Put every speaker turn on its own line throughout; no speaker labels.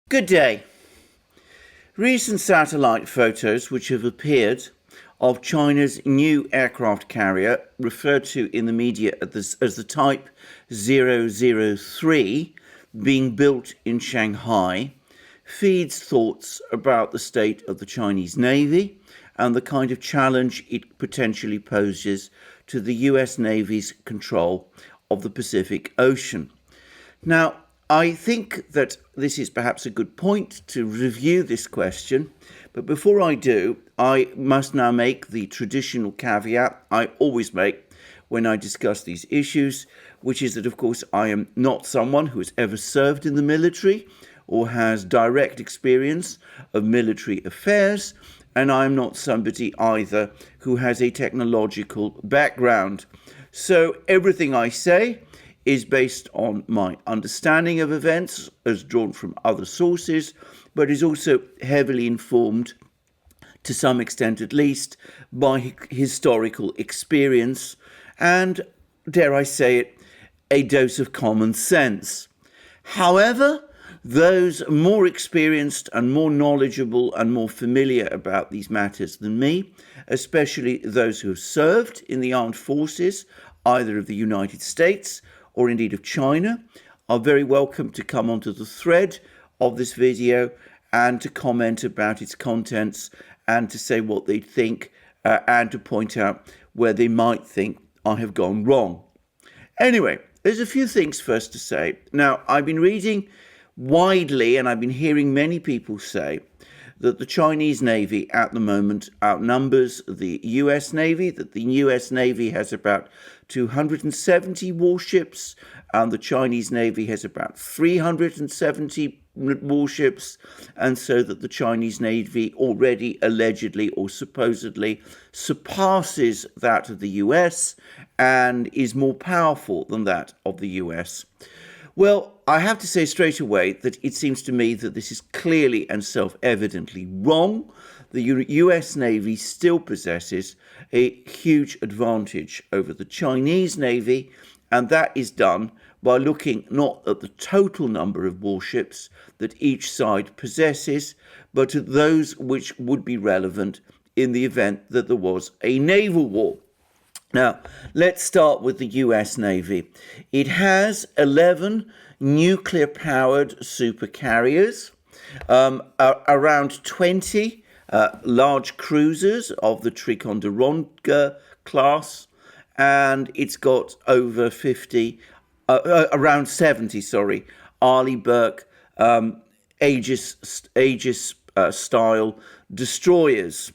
Good day. Recent satellite photos which have appeared of China's new aircraft carrier, referred to in the media as the Type 003, being built in Shanghai, feeds thoughts about the state of the Chinese Navy and the kind of challenge it potentially poses to the US Navy's control of the Pacific Ocean. Now, I think that this is perhaps a good point to review this question, but before I do, I must now make the traditional caveat I always make when I discuss these issues, which is that, of course, I am not someone who has ever served in the military or has direct experience of military affairs, and I'm not somebody either who has a technological background. So everything I say is based on my understanding of events as drawn from other sources, but is also heavily informed, to some extent at least, by historical experience and, dare I say it, a dose of common sense. However, those more experienced and more knowledgeable and more familiar about these matters than me, especially those who have served in the armed forces, either of the United States or indeed of China, are very welcome to come onto the thread of this video and to comment about its contents and to say what they think and to point out where they might think I have gone wrong. Anyway, there's a few things first to say. Now, I've been reading widely and I've been hearing many people say that the Chinese Navy at the moment outnumbers the US Navy, that the US Navy has about 270 warships, and the Chinese Navy has about 370 warships, and so that the Chinese Navy already allegedly or supposedly surpasses that of the US and is more powerful than that of the US. Well, I have to say straight away that it seems to me that this is clearly and self-evidently wrong. The US Navy still possesses a huge advantage over the Chinese Navy, and that is done by looking not at the total number of warships that each side possesses, but at those which would be relevant in the event that there was a naval war. Now, let's start with the US Navy. It has 11 nuclear-powered supercarriers, around 20 large cruisers of the Ticonderoga class, and it's got over 50, around 70, Arleigh Burke Aegis style destroyers.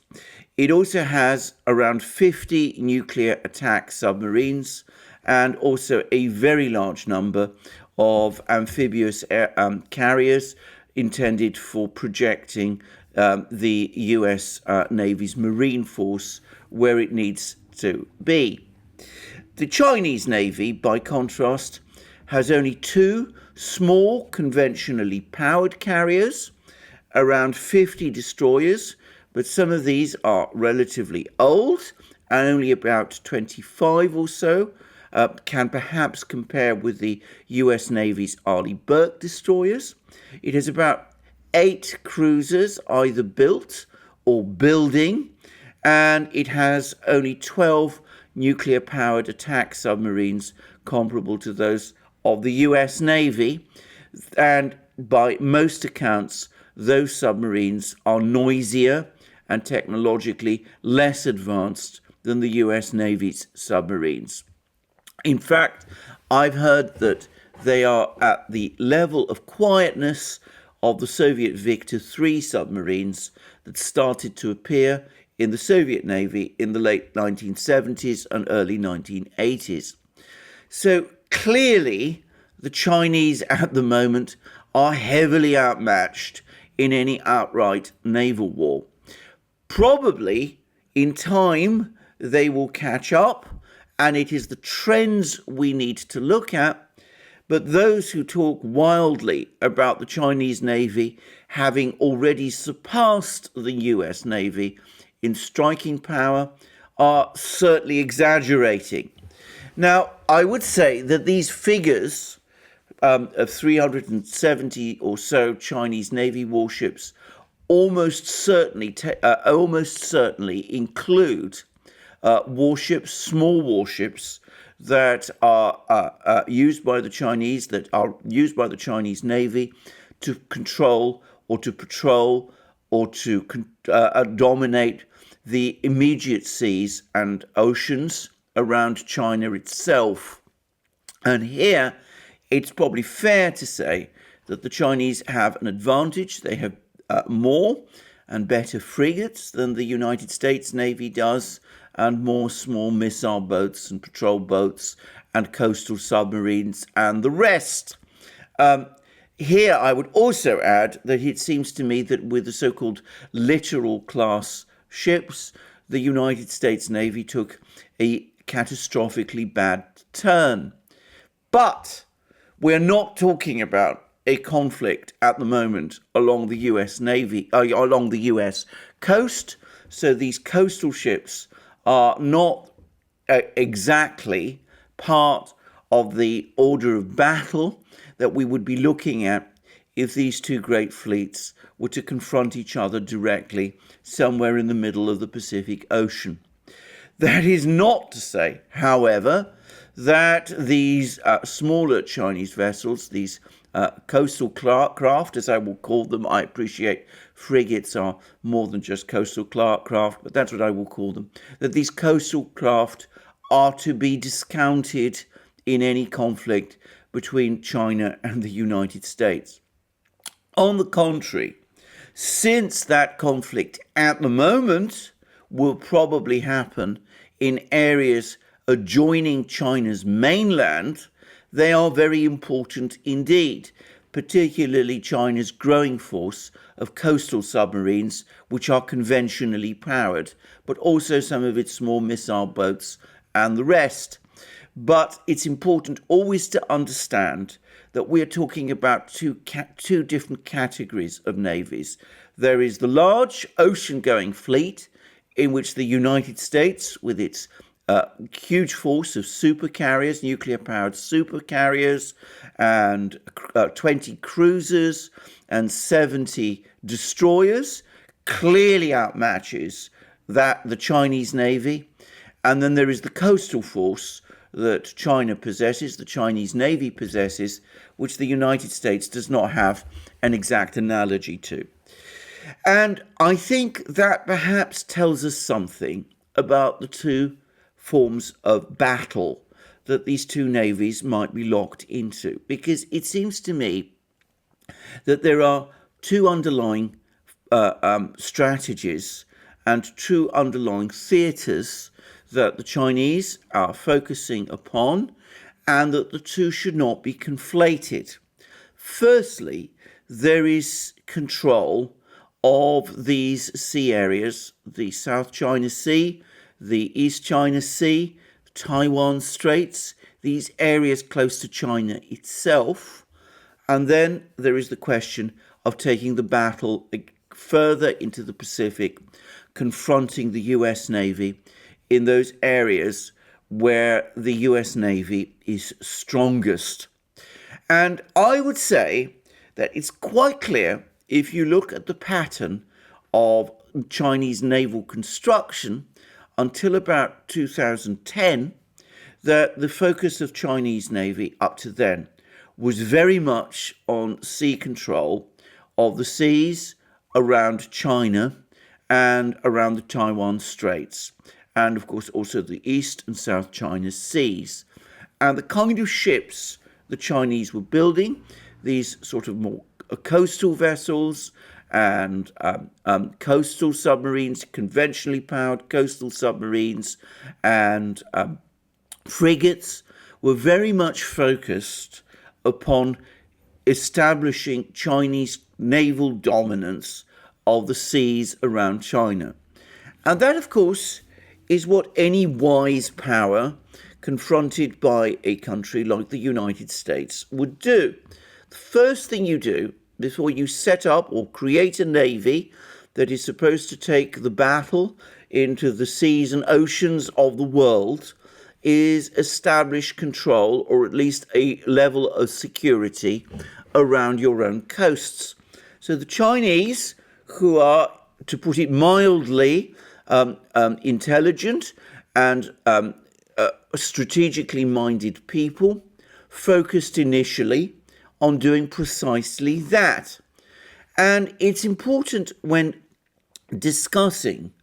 It also has around 50 nuclear attack submarines and also a very large number of amphibious carriers intended for projecting the US Navy's marine force where it needs to be. The Chinese Navy, by contrast, has only 2 small conventionally powered carriers, around 50 destroyers, but some of these are relatively old and only about 25 or so can perhaps compare with the US Navy's Arleigh Burke destroyers. It has about 8 cruisers either built or building, and it has only 12 nuclear-powered attack submarines comparable to those of the US Navy, and by most accounts, those submarines are noisier and technologically less advanced than the US Navy's submarines. In fact, I've heard that they are at the level of quietness of the Soviet Victor III submarines that started to appear in the Soviet Navy in the late 1970s and early 1980s. So clearly, the Chinese at the moment are heavily outmatched in any outright naval war. Probably in time they will catch up, and it is the trends we need to look at. But those who talk wildly about the Chinese Navy having already surpassed the US Navy in striking power are certainly exaggerating. Now, I would say that these figures of 370 or so Chinese Navy warships almost certainly include warships, small warships that are used by the Chinese Navy to control or to patrol or to dominate the immediate seas and oceans around China itself. And here, it's probably fair to say that the Chinese have an advantage. They have more and better frigates than the United States Navy does, and more small missile boats and patrol boats and coastal submarines and the rest. Here, I would also add that it seems to me that with the so-called littoral class ships, the United States Navy took a catastrophically bad turn. But we're not talking about a conflict at the moment along the along the US coast. So these coastal ships are not exactly part of the order of battle that we would be looking at if these two great fleets were to confront each other directly somewhere in the middle of the Pacific Ocean. That is not to say, however, that these smaller Chinese vessels, these coastal craft, as I will call them — I appreciate frigates are more than just coastal craft, but that's what I will call them — that these coastal craft are to be discounted in any conflict between China and the United States. On the contrary, since that conflict at the moment will probably happen in areas adjoining China's mainland, they are very important indeed, particularly China's growing force of coastal submarines, which are conventionally powered, but also some of its small missile boats and the rest. But it's important always to understand that we're talking about two different categories of navies. There is the large ocean-going fleet, in which the United States, with its huge force of supercarriers, nuclear-powered supercarriers, and 20 cruisers and 70 destroyers, clearly outmatches the Chinese Navy. And then there is the coastal force that China possesses, the Chinese Navy possesses, which the United States does not have an exact analogy to. And I think that perhaps tells us something about the two forms of battle that these two navies might be locked into, because it seems to me that there are two underlying strategies and two underlying theatres that the Chinese are focusing upon, and that the two should not be conflated. Firstly, there is control of these sea areas, the South China Sea, the East China Sea, Taiwan Straits, these areas close to China itself. And then there is the question of taking the battle further into the Pacific, confronting the US Navy in those areas where the US Navy is strongest. And I would say that it's quite clear, if you look at the pattern of Chinese naval construction until about 2010, that the focus of Chinese Navy up to then was very much on sea control of the seas around China and around the Taiwan Straits, and of course also the East and South China Seas. And the kind of ships the Chinese were building, these sort of more coastal vessels and coastal submarines, conventionally powered coastal submarines and frigates, were very much focused upon establishing Chinese naval dominance of the seas around China. And that, of course, is what any wise power confronted by a country like the United States would do. The first thing you do before you set up or create a navy that is supposed to take the battle into the seas and oceans of the world is establish control, or at least a level of security around your own coasts. So the Chinese, who are, to put it mildly, intelligent and strategically minded people, focused initially on doing precisely that. And it's important when discussing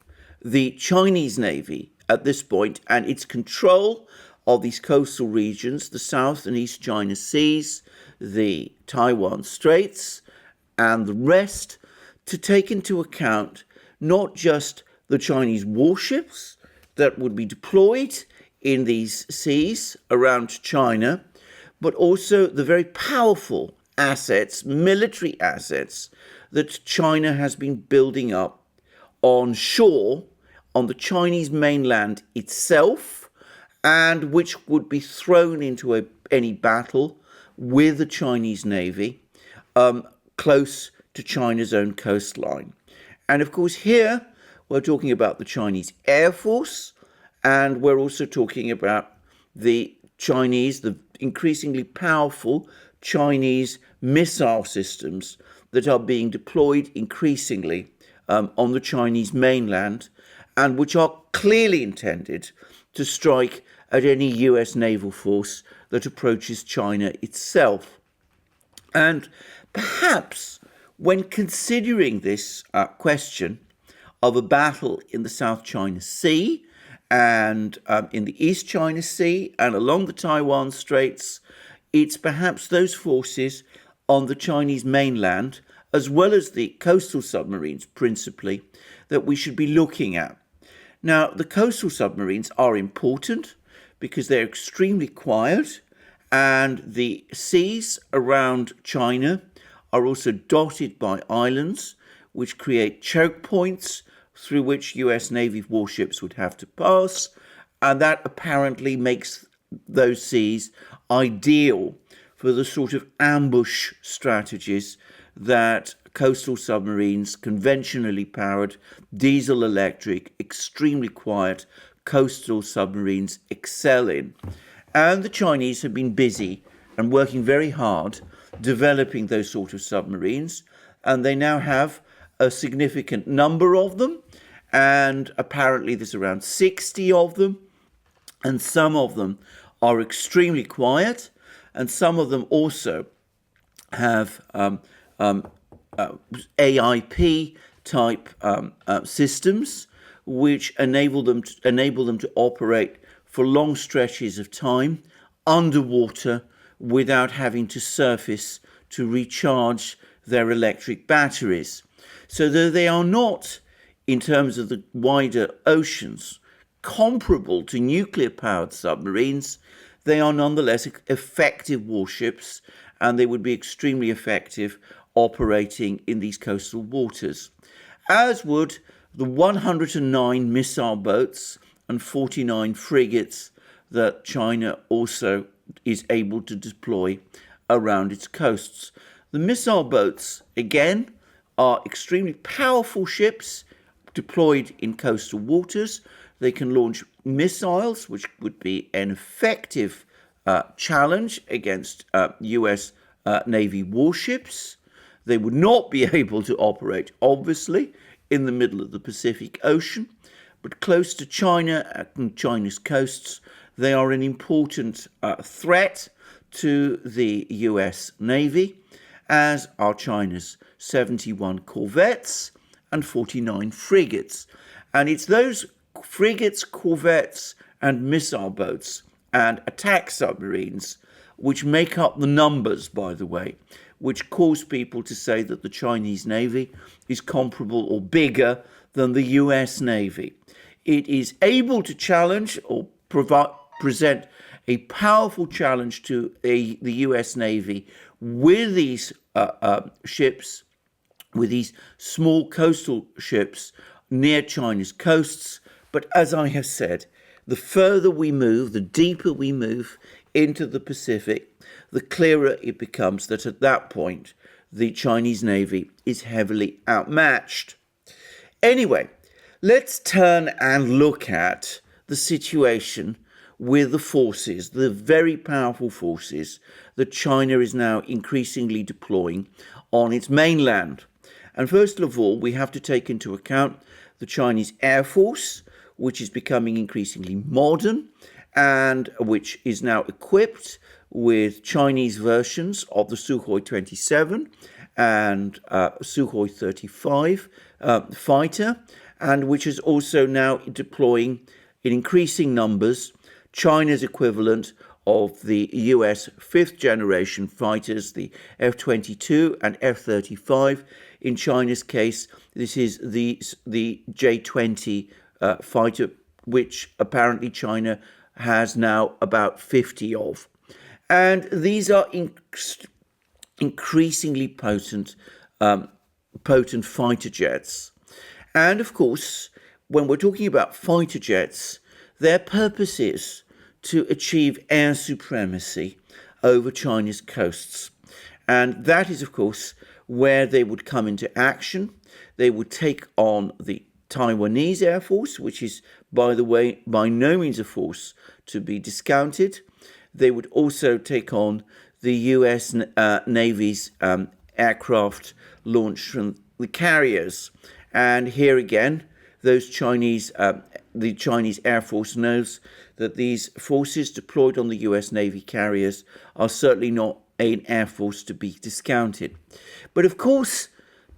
the Chinese Navy at this point and its control of these coastal regions, the South and East China Seas, the Taiwan Straits, and the rest, to take into account not just the Chinese warships that would be deployed in these seas around China, but also the very powerful assets, military assets, that China has been building up on shore, on the Chinese mainland itself, and which would be thrown into any battle with the Chinese Navy close to China's own coastline. And of course, here we're talking about the Chinese Air Force, and we're also talking about the increasingly powerful Chinese missile systems that are being deployed increasingly on the Chinese mainland, and which are clearly intended to strike at any US naval force that approaches China itself. And perhaps when considering this question of a battle in the South China Sea and in the East China Sea and along the Taiwan Straits, it's perhaps those forces on the Chinese mainland, as well as the coastal submarines principally, that we should be looking at. Now, the coastal submarines are important because they're extremely quiet, and the seas around China are also dotted by islands which create choke points through which US Navy warships would have to pass, and that apparently makes those seas ideal for the sort of ambush strategies that coastal submarines, conventionally powered, diesel electric, extremely quiet coastal submarines excel in. And the Chinese have been busy and working very hard developing those sort of submarines, and they now have a significant number of them, and apparently there's around 60 of them, and some of them are extremely quiet, and some of them also have AIP type systems which enable them to operate for long stretches of time underwater without having to surface to recharge their electric batteries. So though they are not, in terms of the wider oceans, comparable to nuclear-powered submarines, they are nonetheless effective warships, and they would be extremely effective operating in these coastal waters, as would the 109 missile boats and 49 frigates that China also is able to deploy around its coasts. The missile boats, again, are extremely powerful ships deployed in coastal waters. They can launch missiles, which would be an effective challenge against US Navy warships. They would not be able to operate, obviously, in the middle of the Pacific Ocean, but close to China and China's coasts, they are an important threat to the US Navy, as are China's 71 corvettes and 49 frigates. And it's those frigates, corvettes, and missile boats and attack submarines which make up the numbers, by the way, which cause people to say that the Chinese Navy is comparable or bigger than the US Navy. It is able to challenge or present a powerful challenge to the US Navy with these ships, with these small coastal ships near China's coasts. But as I have said, the further we move, the deeper we move into the Pacific, the clearer it becomes that at that point, the Chinese Navy is heavily outmatched. Anyway, let's turn and look at the situation with the forces, the very powerful forces that China is now increasingly deploying on its mainland. And first of all, we have to take into account the Chinese Air Force, which is becoming increasingly modern and which is now equipped with Chinese versions of the Sukhoi 27 and Sukhoi 35 fighter, and which is also now deploying in increasing numbers China's equivalent of the US fifth generation fighters, the F-22 and F-35. In China's case, this is the J-20 fighter, which apparently China has now about 50 of. And these are increasingly potent fighter jets. And of course, when we're talking about fighter jets, their purpose is to achieve air supremacy over China's coasts. And that is, of course, where they would come into action. They would take on the Taiwanese Air Force, which is, by the way, by no means a force to be discounted. They would also take on the US Navy's aircraft launched from the carriers. And here again, the Chinese Air Force knows that these forces deployed on the US Navy carriers are certainly not an air force to be discounted. But of course,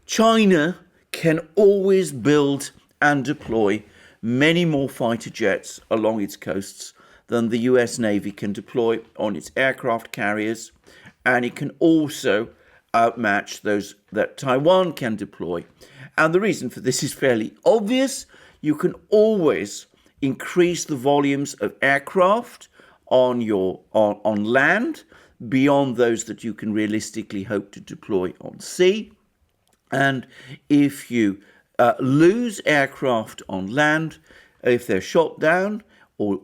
China can always build and deploy many more fighter jets along its coasts than the US Navy can deploy on its aircraft carriers, and it can also outmatch those that Taiwan can deploy. And the reason for this is fairly obvious. You can always increase the volumes of aircraft on land beyond those that you can realistically hope to deploy on sea. And if you lose aircraft on land, if they're shot down or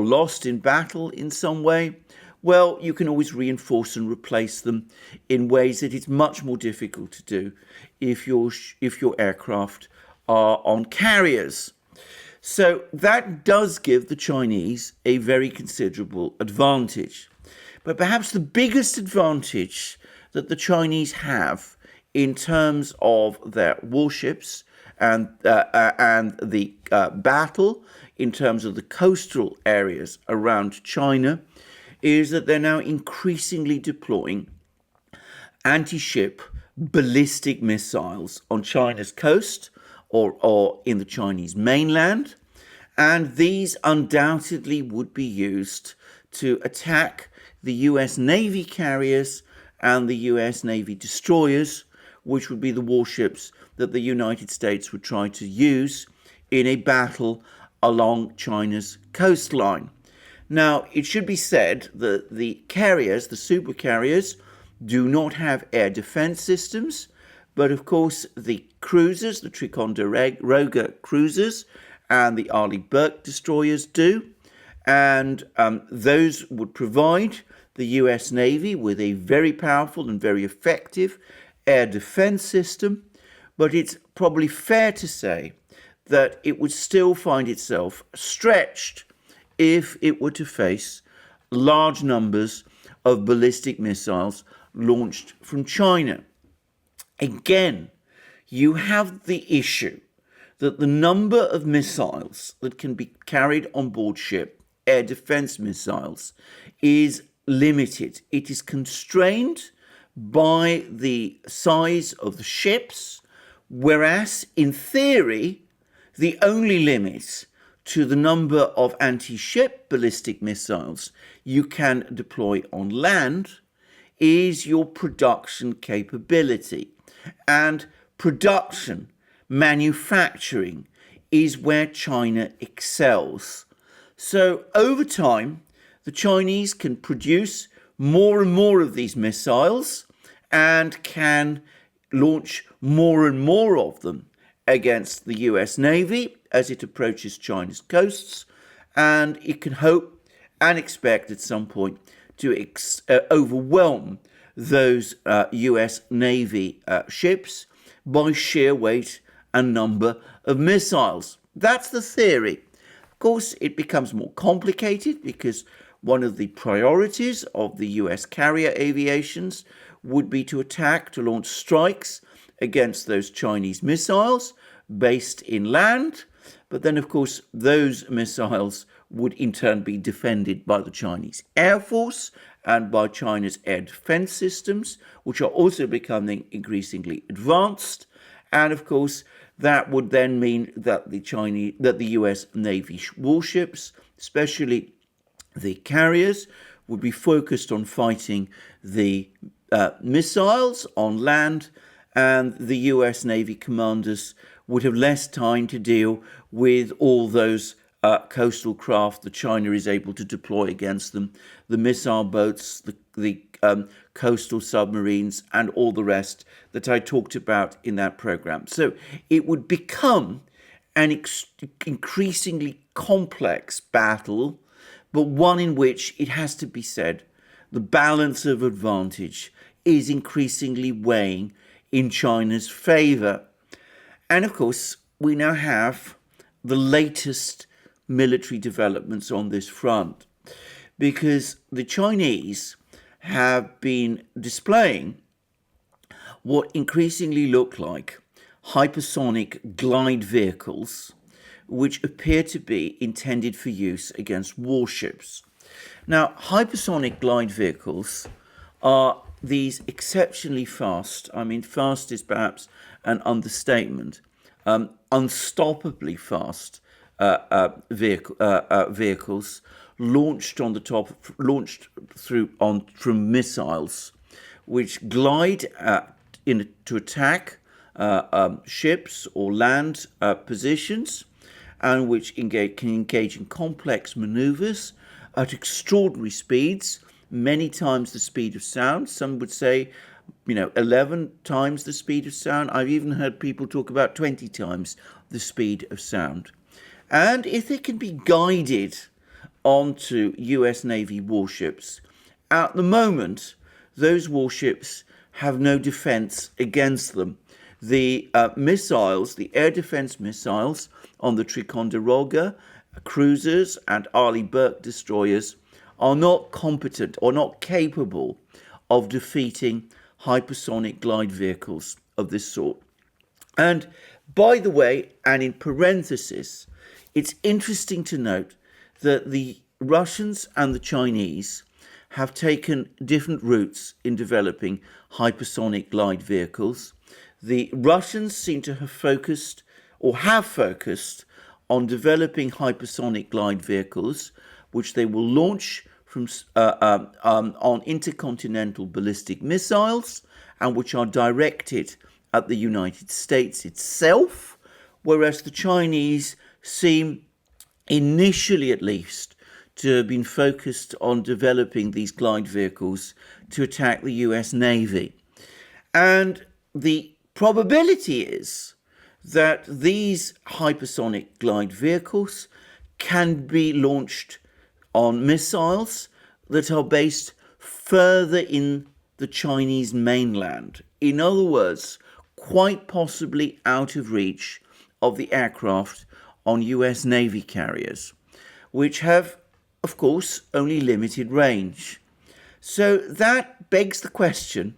lost in battle in some way, well, you can always reinforce and replace them in ways that it's much more difficult to do if your aircraft are on carriers. So that does give the Chinese a very considerable advantage. But perhaps the biggest advantage that the Chinese have in terms of their warships and the battle in terms of the coastal areas around China is that they're now increasingly deploying anti-ship ballistic missiles on China's coast or in the Chinese mainland. And these undoubtedly would be used to attack the US Navy carriers and the US Navy destroyers, which would be the warships that the United States would try to use in a battle along China's coastline. Now, it should be said that the carriers, the supercarriers, do not have air defense systems, but of course the cruisers, the Ticonderoga cruisers and the Arleigh Burke destroyers do, and those would provide the US Navy with a very powerful and very effective air defense system. But it's probably fair to say that it would still find itself stretched if it were to face large numbers of ballistic missiles launched from China. Again, you have the issue that the number of missiles that can be carried on board ship, air defense missiles, is limited. It is constrained by the size of the ships, whereas in theory, the only limit to the number of anti-ship ballistic missiles you can deploy on land is your production capability. And production, manufacturing, is where China excels. So over time, the Chinese can produce more and more of these missiles and can launch more and more of them against the US Navy as it approaches China's coasts, and it can hope and expect at some point to overwhelm those US Navy ships by sheer weight and number of missiles. That's the theory. Of course, it becomes more complicated because one of the priorities of the US carrier aviations would be to launch strikes against those Chinese missiles based inland. But then, of course, those missiles would in turn be defended by the Chinese Air Force and by China's air defense systems, which are also becoming increasingly advanced. And of course, that would then mean that the US Navy warships, especially the carriers, would be focused on fighting the missiles on land, and the US Navy commanders would have less time to deal with all those coastal craft that China is able to deploy against them, the missile boats, the coastal submarines, and all the rest that I talked about in that program. So it would become an increasingly complex battle, but one in which, it has to be said, the balance of advantage is increasingly weighing in China's favor. And of course, we now have the latest military developments on this front, because the Chinese have been displaying what increasingly look like hypersonic glide vehicles, which appear to be intended for use against warships. Now, hypersonic glide vehicles are these exceptionally fast, I mean, fast is perhaps an understatement, unstoppably fast vehicles launched from missiles, which glide to attack ships or land positions, and which can engage in complex maneuvers at extraordinary speeds, many times the speed of sound. Some would say, 11 times the speed of sound. I've even heard people talk about 20 times the speed of sound. And if they can be guided onto US Navy warships, at the moment, those warships have no defense against them. The missiles, the air defense missiles on the Ticonderoga cruisers and Arleigh Burke destroyers are not competent or not capable of defeating hypersonic glide vehicles of this sort. And by the way, and in parenthesis, it's interesting to note that the Russians and the Chinese have taken different routes in developing hypersonic glide vehicles. The Russians seem to have focused on developing hypersonic glide vehicles, which they will launch from on intercontinental ballistic missiles, and which are directed at the United States itself, whereas the Chinese seem, initially at least, to have been focused on developing these glide vehicles to attack the US Navy. And the probability is that these hypersonic glide vehicles can be launched on missiles that are based further in the Chinese mainland. In other words, quite possibly out of reach of the aircraft on US Navy carriers, which have, of course, only limited range. So that begs the question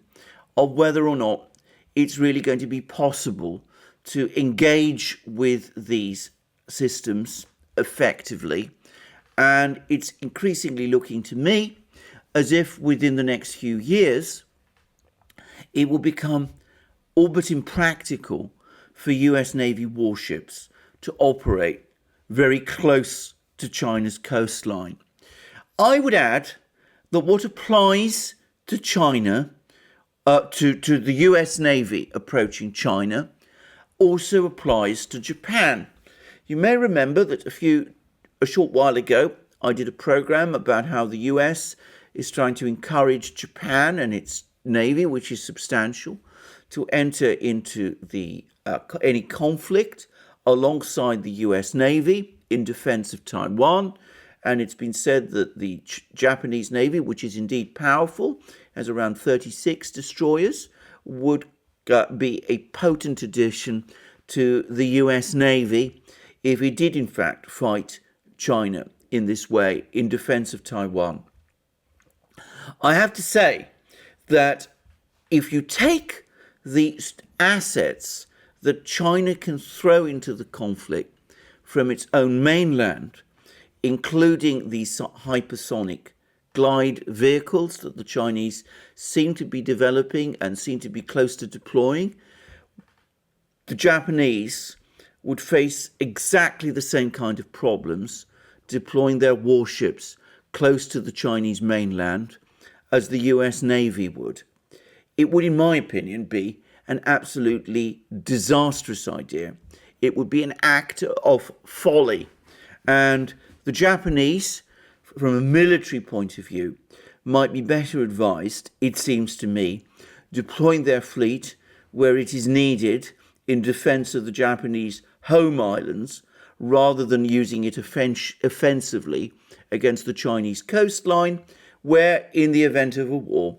of whether or not it's really going to be possible to engage with these systems effectively. And it's increasingly looking to me as if within the next few years, it will become all but impractical for US Navy warships to operate very close to China's coastline. I would add that what applies to China, to the US Navy approaching China, also applies to Japan. You may remember that a short while ago, I did a program about how the US is trying to encourage Japan and its Navy, which is substantial, to enter into any conflict alongside the US Navy in defense of Taiwan. And it's been said that the Japanese Navy, which is indeed powerful, has around 36 destroyers, would be a potent addition to the US Navy if it did in fact fight China in this way in defense of Taiwan. I have to say that if you take the assets that China can throw into the conflict from its own mainland, including these hypersonic glide vehicles that the Chinese seem to be developing and seem to be close to deploying, the Japanese would face exactly the same kind of problems deploying their warships close to the Chinese mainland as the US Navy would. It would, in my opinion, be an absolutely disastrous idea. It would be an act of folly. And the Japanese, from a military point of view, might be better advised, it seems to me, deploying their fleet where it is needed in defense of the Japanese home islands, rather than using it offensively against the Chinese coastline, where, in the event of a war,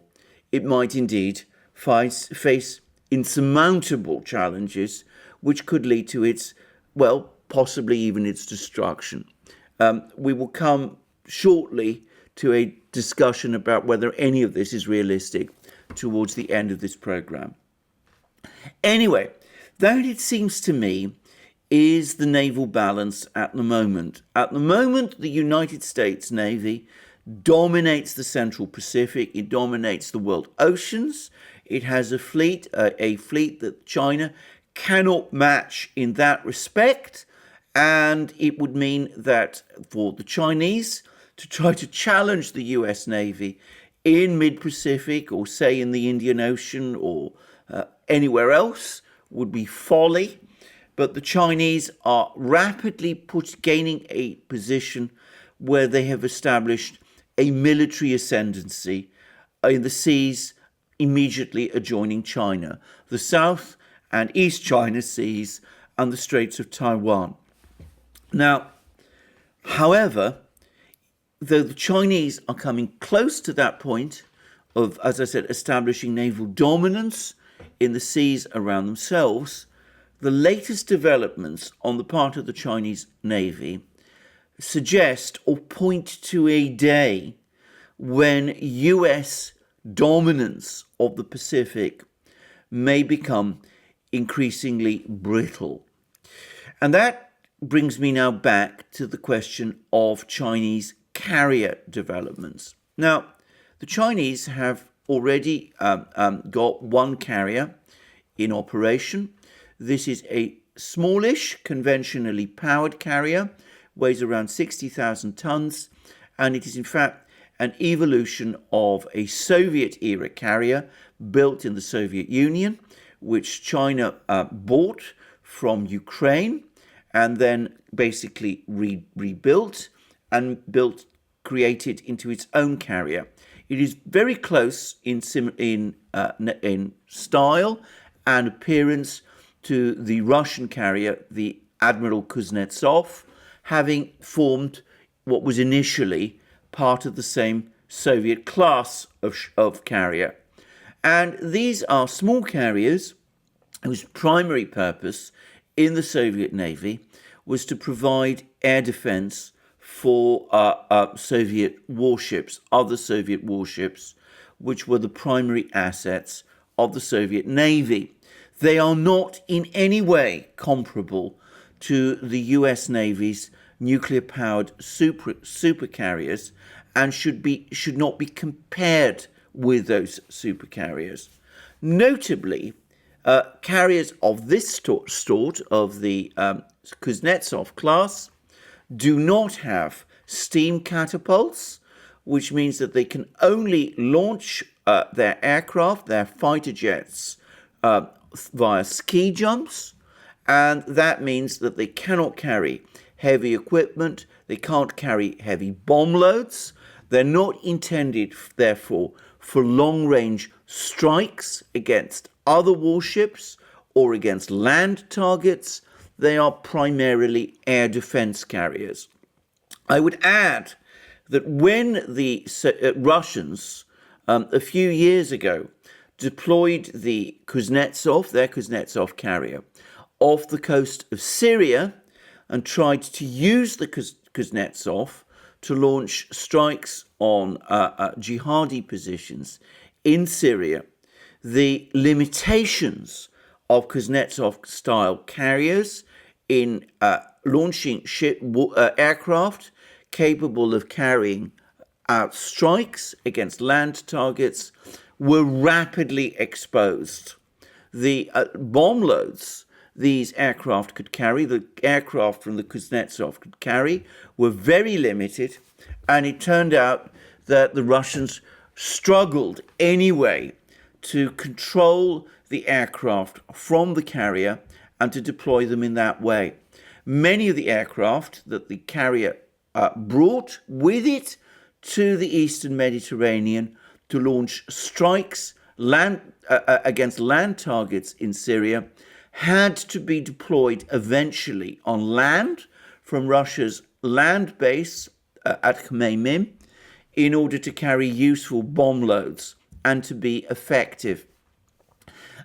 it might indeed face insurmountable challenges which could lead to its, well, possibly even its destruction. We will come shortly to a discussion about whether any of this is realistic towards the end of this program. Anyway, that, it seems to me, is the naval balance at the moment. At the moment, the United States Navy dominates the Central Pacific. It dominates the world oceans. It has a fleet that China cannot match in that respect. And it would mean that for the Chinese to try to challenge the US Navy in mid-Pacific, or say in the Indian Ocean, or anywhere else, would be folly. But the Chinese are rapidly gaining a position where they have established a military ascendancy in the seas immediately adjoining China, the South and East China Seas and the Straits of Taiwan. Now, however, though the Chinese are coming close to that point of, as I said, establishing naval dominance in the seas around themselves, the latest developments on the part of the Chinese Navy suggest or point to a day when US dominance of the Pacific may become increasingly brittle. And that brings me now back to the question of Chinese carrier developments. Now, the Chinese have already got one carrier in operation. This is a smallish, conventionally powered carrier, weighs around 60,000 tons, and it is in fact an evolution of a Soviet-era carrier built in the Soviet Union, which China bought from Ukraine and then basically rebuilt and created into its own carrier. It is very close in style and appearance to the Russian carrier, the Admiral Kuznetsov, having formed what was initially part of the same Soviet class of carrier. And these are small carriers whose primary purpose in the Soviet Navy was to provide air defense for Soviet warships, other Soviet warships, which were the primary assets of the Soviet Navy. They are not in any way comparable to the US Navy's nuclear-powered supercarriers and should not be compared with those supercarriers. Notably, carriers of this sort of the Kuznetsov class do not have steam catapults, which means that they can only launch their aircraft, their fighter jets, via ski jumps, and that means that they cannot carry heavy equipment, they can't carry heavy bomb loads. They're not intended, therefore, for long-range strikes against other warships or against land targets. They are primarily air defense carriers. I would add that when the Russians, a few years ago, deployed their Kuznetsov carrier, off the coast of Syria and tried to use the Kuznetsov to launch strikes on jihadi positions in Syria. The limitations of Kuznetsov-style carriers in launching aircraft capable of carrying out strikes against land targets were rapidly exposed. The bomb loads these aircraft could carry, the aircraft from the Kuznetsov could carry, were very limited, and it turned out that the Russians struggled anyway to control the aircraft from the carrier and to deploy them in that way. Many of the aircraft that the carrier brought with it to the Eastern Mediterranean to launch strikes against land targets in Syria had to be deployed eventually on land from Russia's land base at Khmeimim in order to carry useful bomb loads and to be effective.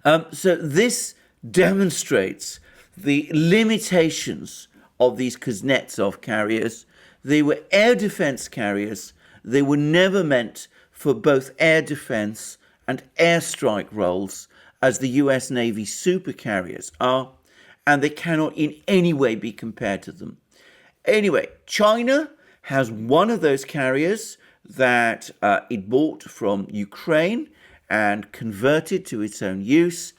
So this demonstrates the limitations of these Kuznetsov carriers. They were air defense carriers. They were never meant for both air defense and airstrike roles, as the US Navy supercarriers are, and they cannot in any way be compared to them. Anyway, China has one of those carriers that it bought from Ukraine and converted to its own use,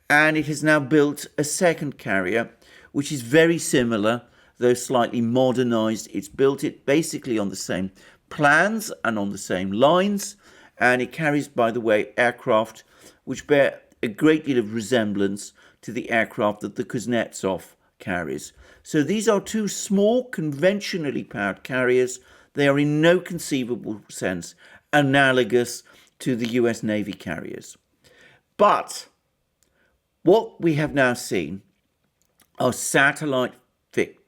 and it has now built a second carrier, which is very similar, though slightly modernized. It's built it basically on the same plans and on the same lines, and it carries, by the way, aircraft which bear a great deal of resemblance to the aircraft that the Kuznetsov carries. So these are two small, conventionally powered carriers. They are in no conceivable sense analogous to the US Navy carriers. But what we have now seen are satellite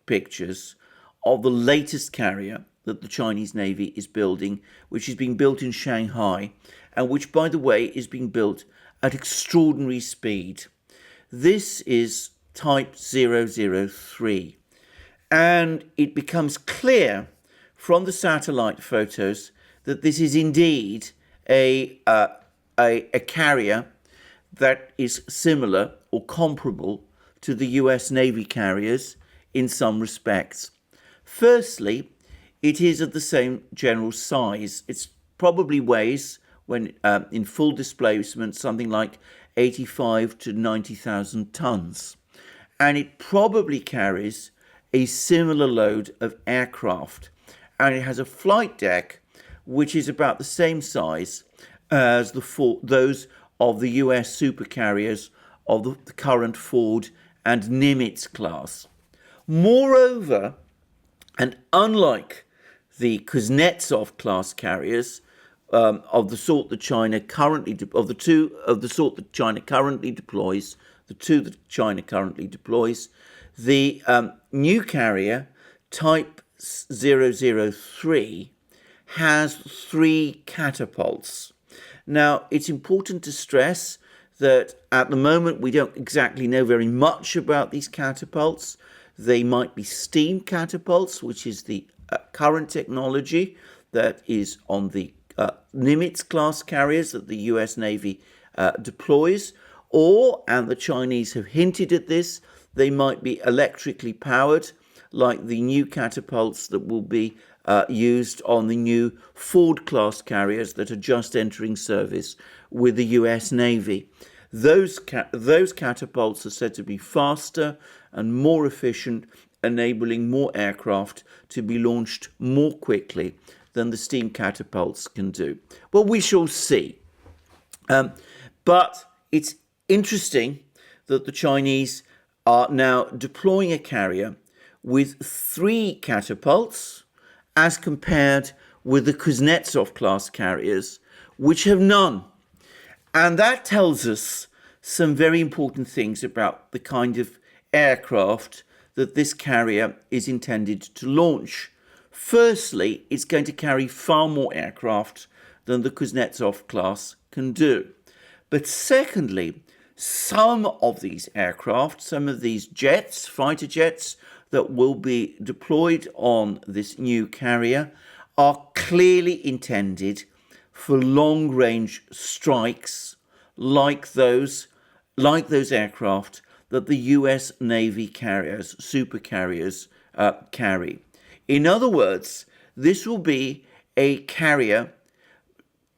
pictures of the latest carrier that the Chinese Navy is building, which is being built in Shanghai, and which, by the way, is being built at extraordinary speed. This is Type 003, and it becomes clear from the satellite photos that this is indeed a carrier that is similar or comparable to the US Navy carriers in some respects. Firstly, it is of the same general size. It probably weighs, when in full displacement, something like 85 to 90,000 tons. And it probably carries a similar load of aircraft. And it has a flight deck which is about the same size as those of the US supercarriers of the current Ford and Nimitz class. Moreover, and unlike the Kuznetsov class carriers of the sort that China currently deploys, the new carrier Type 003 has 3 catapults. Now, it's important to stress that at the moment we don't exactly know very much about these catapults. They might be steam catapults, which is the current technology that is on the Nimitz class carriers that the US Navy deploys, or, and the Chinese have hinted at this, they might be electrically powered, like the new catapults that will be used on the new Ford class carriers that are just entering service with the US Navy. Those catapults are said to be faster and more efficient, enabling more aircraft to be launched more quickly than the steam catapults can do. Well, we shall see. But it's interesting that the Chinese are now deploying a carrier with 3 catapults as compared with the Kuznetsov class carriers, which have none. And that tells us some very important things about the kind of aircraft that this carrier is intended to launch. Firstly, it's going to carry far more aircraft than the Kuznetsov class can do. But secondly, some of these aircraft, some of these jets, fighter jets that will be deployed on this new carrier are clearly intended for long-range strikes like those aircraft that the US Navy carriers, super carriers, carry. In other words, this will be a carrier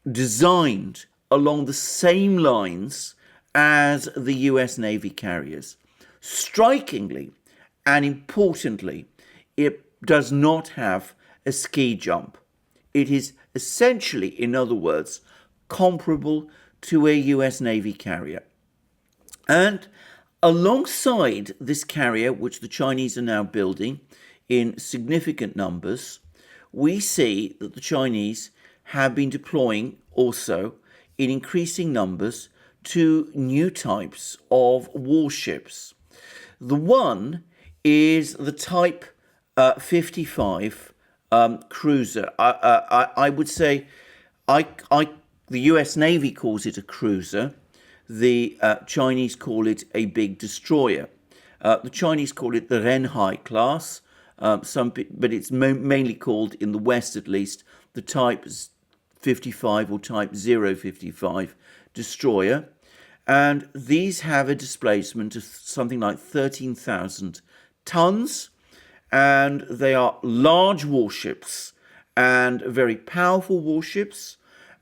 designed along the same lines as the US Navy carriers. Strikingly and importantly, it does not have a ski jump. It is essentially, in other words, comparable to a US Navy carrier. And alongside this carrier, which the Chinese are now building in significant numbers, we see that the Chinese have been deploying also in increasing numbers two new types of warships. The one is the Type 55 cruiser. I would say the US Navy calls it a cruiser. The Chinese call it a big destroyer. The Chinese call it the Ren III-class, but it's mainly called, in the West at least, the Type 55 or Type 055 destroyer. And these have a displacement of something like 13,000 tons. And they are large warships and very powerful warships.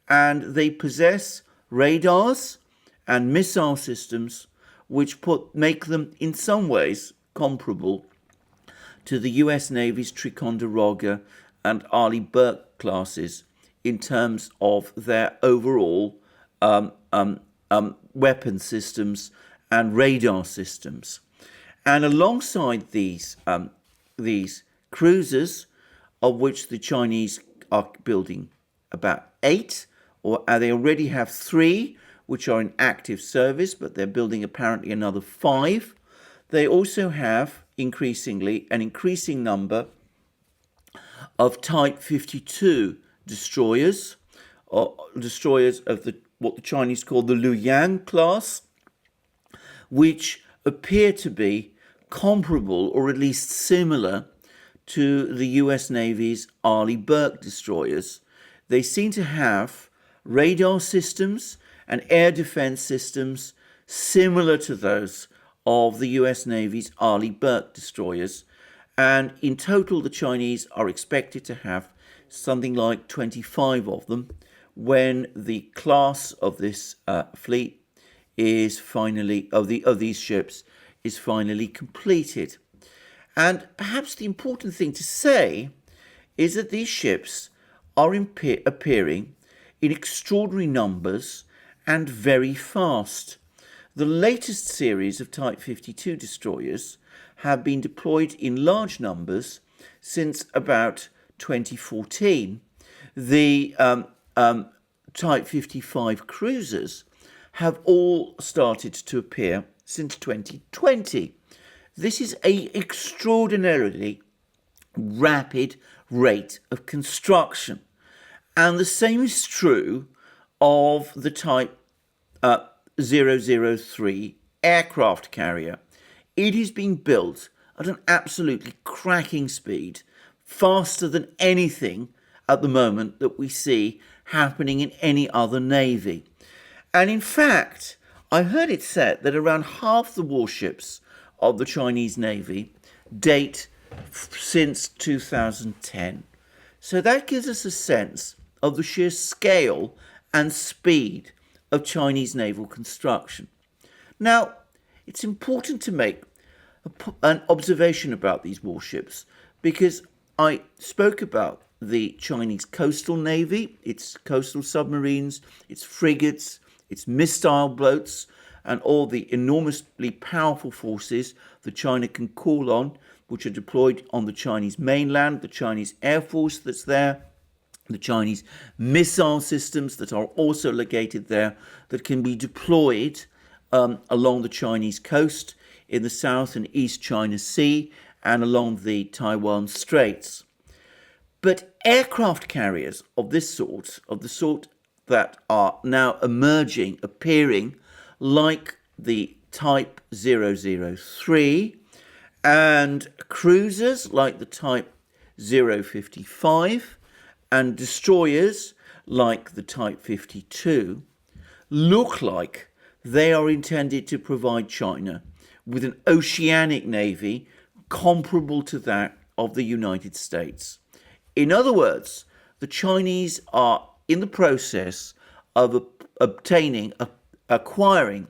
And they possess radars and missile systems which make them in some ways comparable to the US Navy's Ticonderoga and Arleigh Burke classes in terms of their overall weapon systems and radar systems. And alongside these cruisers, of which the Chinese are building about 8, or they already have 3, which are in active service, but they're building apparently another 5. They also have increasingly an increasing number of Type 52 destroyers, or destroyers of what the Chinese call the Luyang class, which appear to be comparable or at least similar to the US Navy's Arleigh Burke destroyers. They seem to have radar systems and air defense systems similar to those of the US Navy's Arleigh Burke destroyers. And in total, the Chinese are expected to have something like 25 of them when the class of this fleet is finally, of these ships, is finally completed. And perhaps the important thing to say is that these ships are appearing in extraordinary numbers and very fast. The latest series of Type 52 destroyers have been deployed in large numbers since about 2014. The Type 55 cruisers have all started to appear since 2020. This is an extraordinarily rapid rate of construction. And the same is true of the Type 003 aircraft carrier. It is being built at an absolutely cracking speed, faster than anything at the moment that we see happening in any other navy. And in fact, I heard it said that around half the warships of the Chinese Navy date since 2010. So that gives us a sense of the sheer scale and speed of Chinese naval construction. Now, it's important to make an observation about these warships because I spoke about the Chinese coastal navy, its coastal submarines, its frigates, its missile boats, and all the enormously powerful forces that China can call on, which are deployed on the Chinese mainland, the Chinese Air Force that's there, the Chinese missile systems that are also located there, that can be deployed along the Chinese coast in the South and East China Sea and along the Taiwan Straits. But aircraft carriers of this sort, of the sort that are now emerging, appearing, like the Type 003 And cruisers like the Type 055 and destroyers like the Type 52 look like they are intended to provide China with an oceanic navy comparable to that of the United States. In other words, the Chinese are in the process of acquiring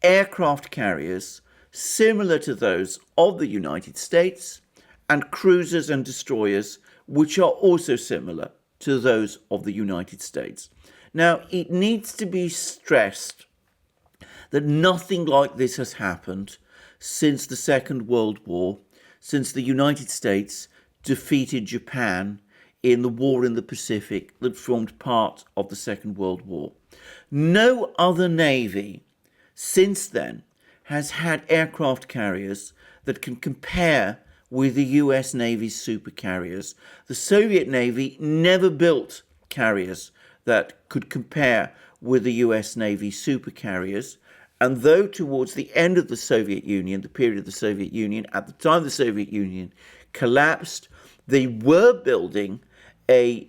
aircraft carriers similar to those of the United States and cruisers and destroyers which are also similar to those of the United States. Now, it needs to be stressed that nothing like this has happened since the Second World War, since the United States defeated Japan in the war in the Pacific that formed part of the Second World War. No other navy since then has had aircraft carriers that can compare with the US Navy's supercarriers. The Soviet Navy never built carriers that could compare with the US Navy's supercarriers. And though towards the end of the Soviet Union, the period of the Soviet Union, at the time the Soviet Union collapsed, they were building an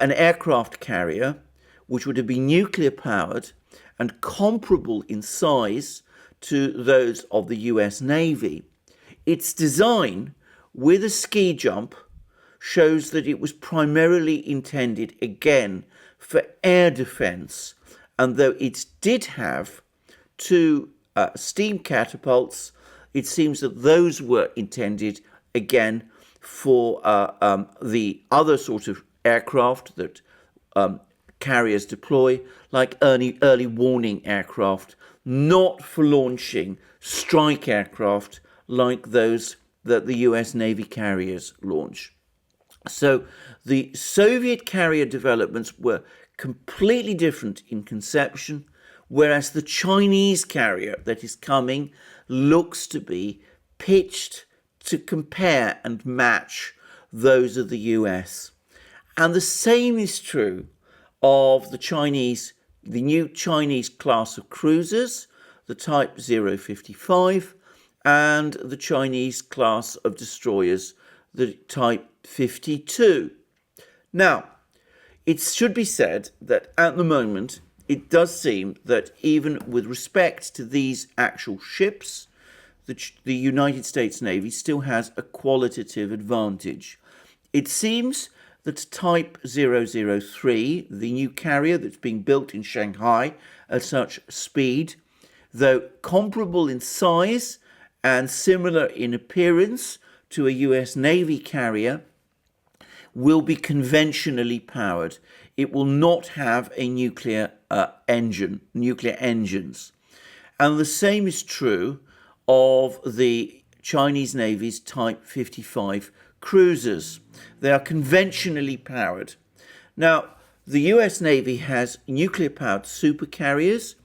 aircraft carrier which would have been nuclear powered and comparable in size to those of the US Navy. Its design, with a ski jump, shows that it was primarily intended, again, for air defense. And though it did have two steam catapults, it seems that those were intended, again, for the other sort of aircraft that carriers deploy, like early warning aircraft, not for launching strike aircraft like those that the US Navy carriers launch. So the Soviet carrier developments were completely different in conception, whereas the Chinese carrier that is coming looks to be pitched to compare and match those of the US. And the same is true of the new Chinese class of cruisers, the Type 055, and the Chinese class of destroyers, the Type 52. Now, it should be said that at the moment, it does seem that even with respect to these actual ships, the United States Navy still has a qualitative advantage. It seems that Type 003, the new carrier that's being built in Shanghai at such speed, though comparable in size and similar in appearance to a US Navy carrier, will be conventionally powered. It will not have a nuclear engines. And the same is true of the Chinese Navy's Type 55 cruisers. They are conventionally powered. Now, the US Navy has nuclear-powered supercarriers.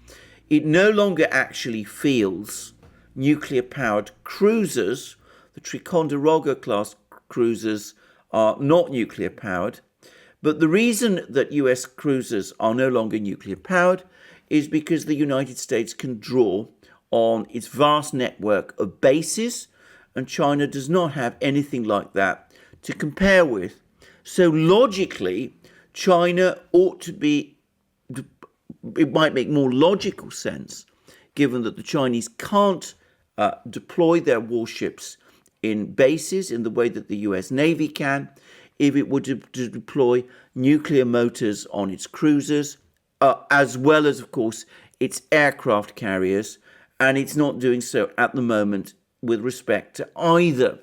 It no longer actually fields nuclear-powered cruisers. The Ticonderoga-class cruisers are not nuclear-powered. But the reason that US cruisers are no longer nuclear-powered is because the United States can draw on its vast network of bases, and China does not have anything like that to compare with. So logically, China ought to be, it might make more logical sense, given that the Chinese can't deploy their warships in bases in the way that the US Navy can, if it were to deploy nuclear motors on its cruisers, as well as, of course, its aircraft carriers, and it's not doing so at the moment with respect to either.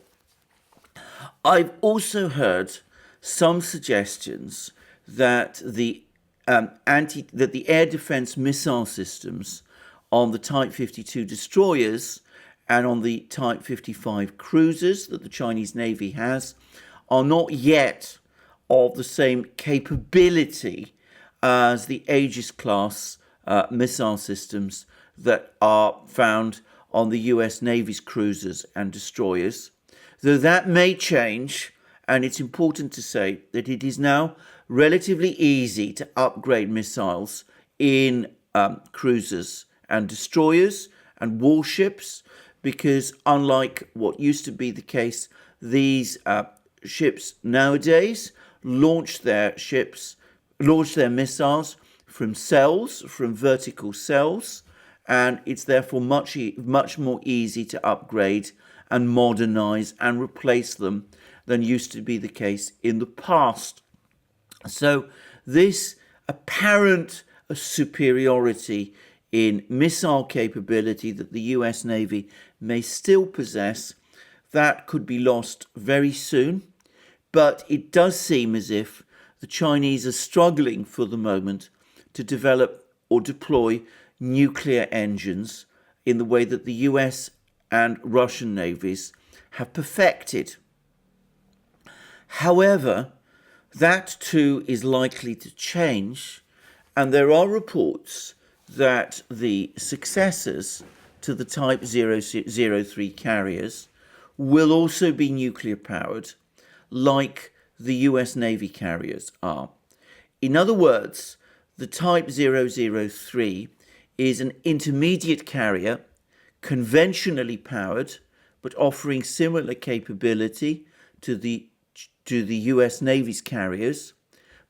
I've also heard some suggestions that the air defense missile systems on the Type 52 destroyers and on the Type 55 cruisers that the Chinese Navy has are not yet of the same capability as the Aegis class missile systems that are found on the US Navy's cruisers and destroyers. Though that may change, and it's important to say that it is now relatively easy to upgrade missiles in cruisers and destroyers and warships, because unlike what used to be the case, these ships nowadays launch their missiles from cells, from vertical cells, and it's therefore much more easy to upgrade and modernize and replace them than used to be the case in the past. So this apparent superiority in missile capability that the US Navy may still possess, that could be lost very soon. But it does seem as if the Chinese are struggling for the moment to develop or deploy nuclear engines in the way that the US and Russian navies have perfected. However, that too is likely to change, and there are reports that the successors to the Type 003 carriers will also be nuclear powered, like the US Navy carriers are. In other words, the Type 003 is an intermediate carrier, conventionally powered, but offering similar capability to the US Navy's carriers,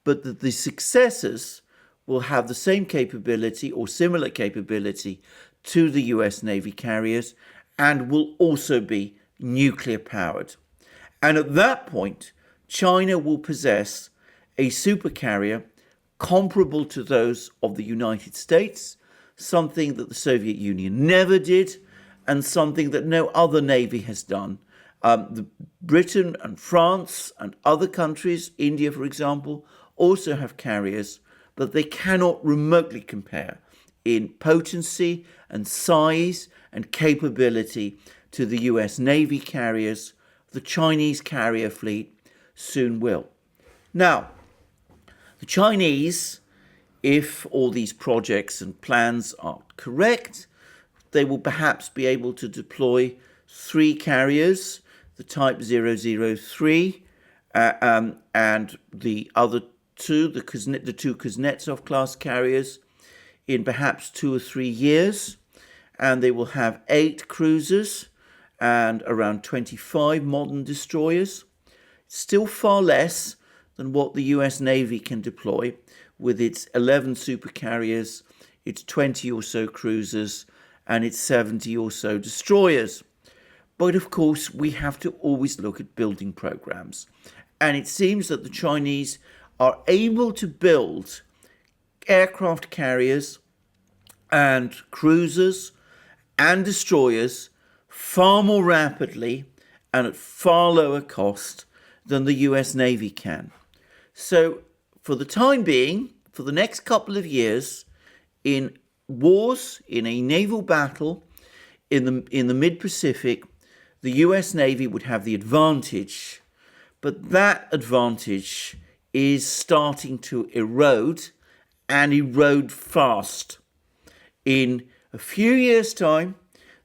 but that the successors will have the same capability or similar capability to the US Navy carriers and will also be nuclear powered. And at that point, China will possess a supercarrier comparable to those of the United States, something that the Soviet Union never did, and something that no other navy has done. Britain and France and other countries, India for example, also have carriers, but they cannot remotely compare in potency and size and capability to the US Navy carriers. The Chinese carrier fleet soon will. Now, the Chinese, if all these projects and plans are correct, they will perhaps be able to deploy 3 carriers, the Type 003 and the other 2, the 2 Kuznetsov class carriers, in perhaps 2 or 3 years. And they will have 8 cruisers and around 25 modern destroyers. Still far less than what the US Navy can deploy with its 11 supercarriers, its 20 or so cruisers, and its 70 or so destroyers. But of course, we have to always look at building programs. And it seems that the Chinese are able to build aircraft carriers and cruisers and destroyers far more rapidly and at far lower cost than the US Navy can. So for the time being, for the next couple of years, in wars, in a naval battle in the mid-Pacific, the US Navy would have the advantage, but that advantage is starting to erode and erode fast. In a few years' time,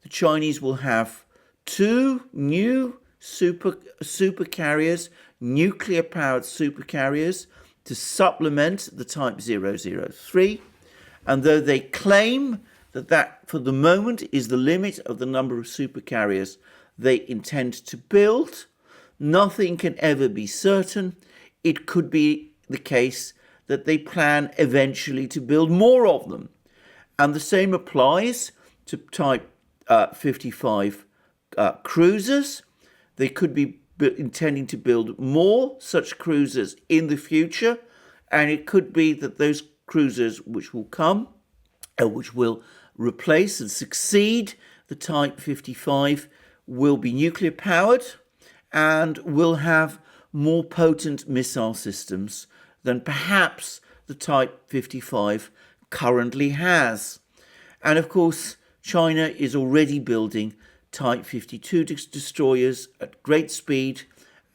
the Chinese will have 2 new supercarriers, nuclear-powered supercarriers, to supplement the Type 003. And though they claim that for the moment is the limit of the number of supercarriers they intend to build, nothing can ever be certain. It could be the case that they plan eventually to build more of them. And the same applies to Type 55 cruisers. They could be intending to build more such cruisers in the future, and it could be that those cruisers which will come, which will replace and succeed the Type 55, will be nuclear powered and will have more potent missile systems than perhaps the Type 55 currently has. And of course, China is already building Type 52 destroyers at great speed,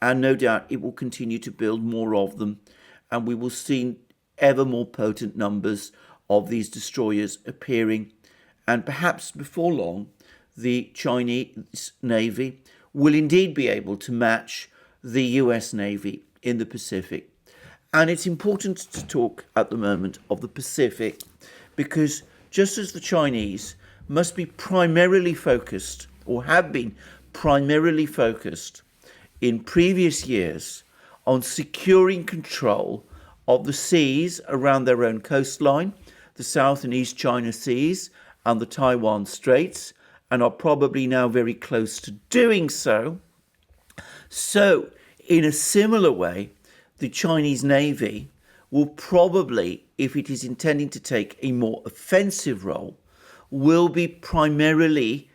and no doubt it will continue to build more of them, and we will see ever more potent numbers of these destroyers appearing. And perhaps before long, the Chinese Navy will indeed be able to match the US Navy in the Pacific. And it's important to talk at the moment of the Pacific, because just as the Chinese must be primarily focused or have been primarily focused in previous years on securing control of the seas around their own coastline, the South and East China Seas and the Taiwan Straits, and are probably now very close to doing so. So, in a similar way, the Chinese Navy will probably, if it is intending to take a more offensive role, will be primarily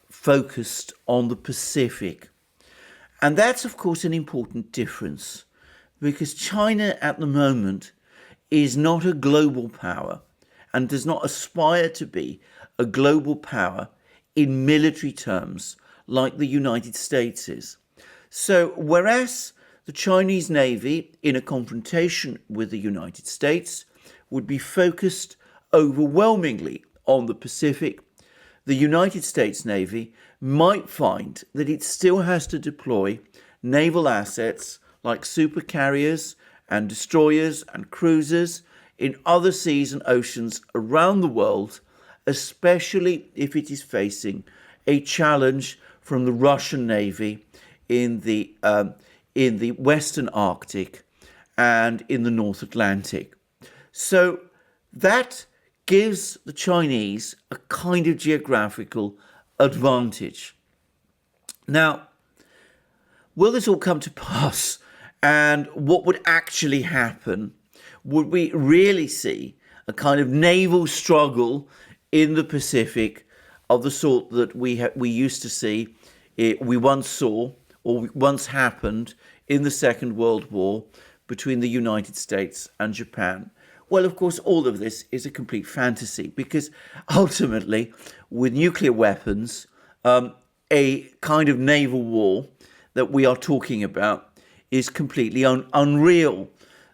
focused on the Pacific. And that's, of course, an important difference, because China at the moment is not a global power and does not aspire to be a global power in military terms like the United States is. So whereas the Chinese Navy, in a confrontation with the United States, would be focused overwhelmingly on the Pacific, the United States Navy might find that it still has to deploy naval assets like supercarriers and destroyers and cruisers in other seas and oceans around the world, especially if it is facing a challenge from the Russian Navy in the Western Arctic and in the North Atlantic. So that gives the Chinese a kind of geographical advantage. Now, will this all come to pass? And what would actually happen? Would we really see a kind of naval struggle in the Pacific of the sort that we used to see, we once saw, or once happened in the Second World War between the United States and Japan? Well, of course, all of this is a complete fantasy, because ultimately, with nuclear weapons, a kind of naval war that we are talking about is completely unreal.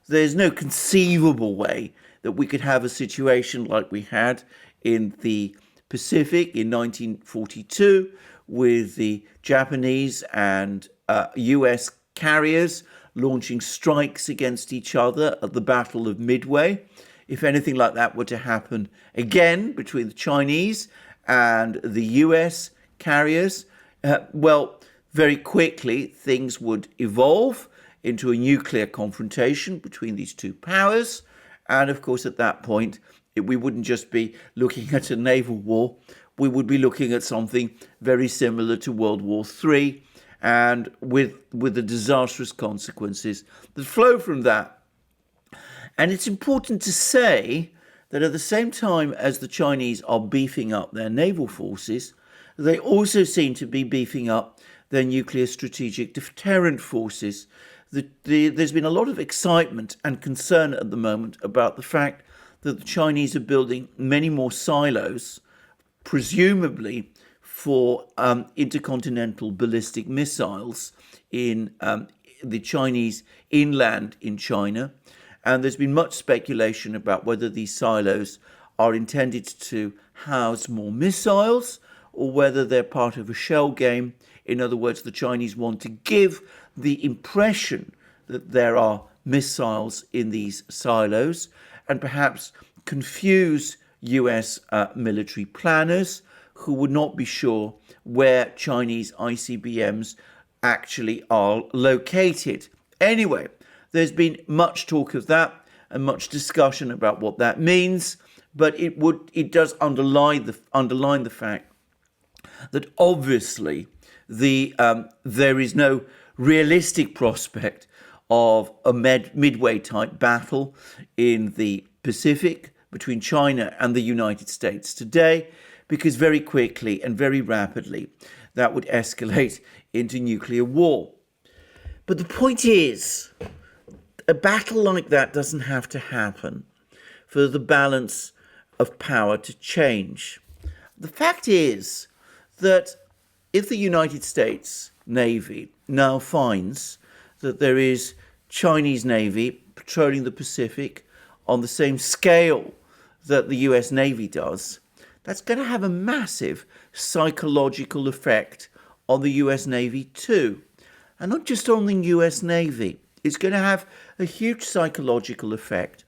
There's no conceivable way that we could have a situation like we had in the Pacific in 1942 with the Japanese and US carriers launching strikes against each other at the Battle of Midway. If anything like that were to happen again between the Chinese and the US carriers, well, very quickly things would evolve into a nuclear confrontation between these two powers. And of course, at that point, we wouldn't just be looking at a naval war, we would be looking at something very similar to World War III, and with the disastrous consequences that flow from that. And it's important to say that at the same time as the Chinese are beefing up their naval forces, they also seem to be beefing up their nuclear strategic deterrent forces. There's been a lot of excitement and concern at the moment about the fact that the Chinese are building many more silos, presumably for intercontinental ballistic missiles in the Chinese inland in China. And there's been much speculation about whether these silos are intended to house more missiles or whether they're part of a shell game. In other words, the Chinese want to give the impression that there are missiles in these silos and perhaps confuse US military planners who would not be sure where Chinese ICBMs actually are located. Anyway, there's been much talk of that and much discussion about what that means, but it does underline the fact that obviously there is no realistic prospect of a midway type battle in the Pacific between China and the United States today, because very quickly and very rapidly that would escalate into nuclear war. But the point is, a battle like that doesn't have to happen for the balance of power to change. The fact is that if the United States Navy now finds that there is Chinese Navy patrolling the Pacific on the same scale that the US Navy does, that's going to have a massive psychological effect on the US Navy too. And not just on the US Navy. It's going to have a huge psychological effect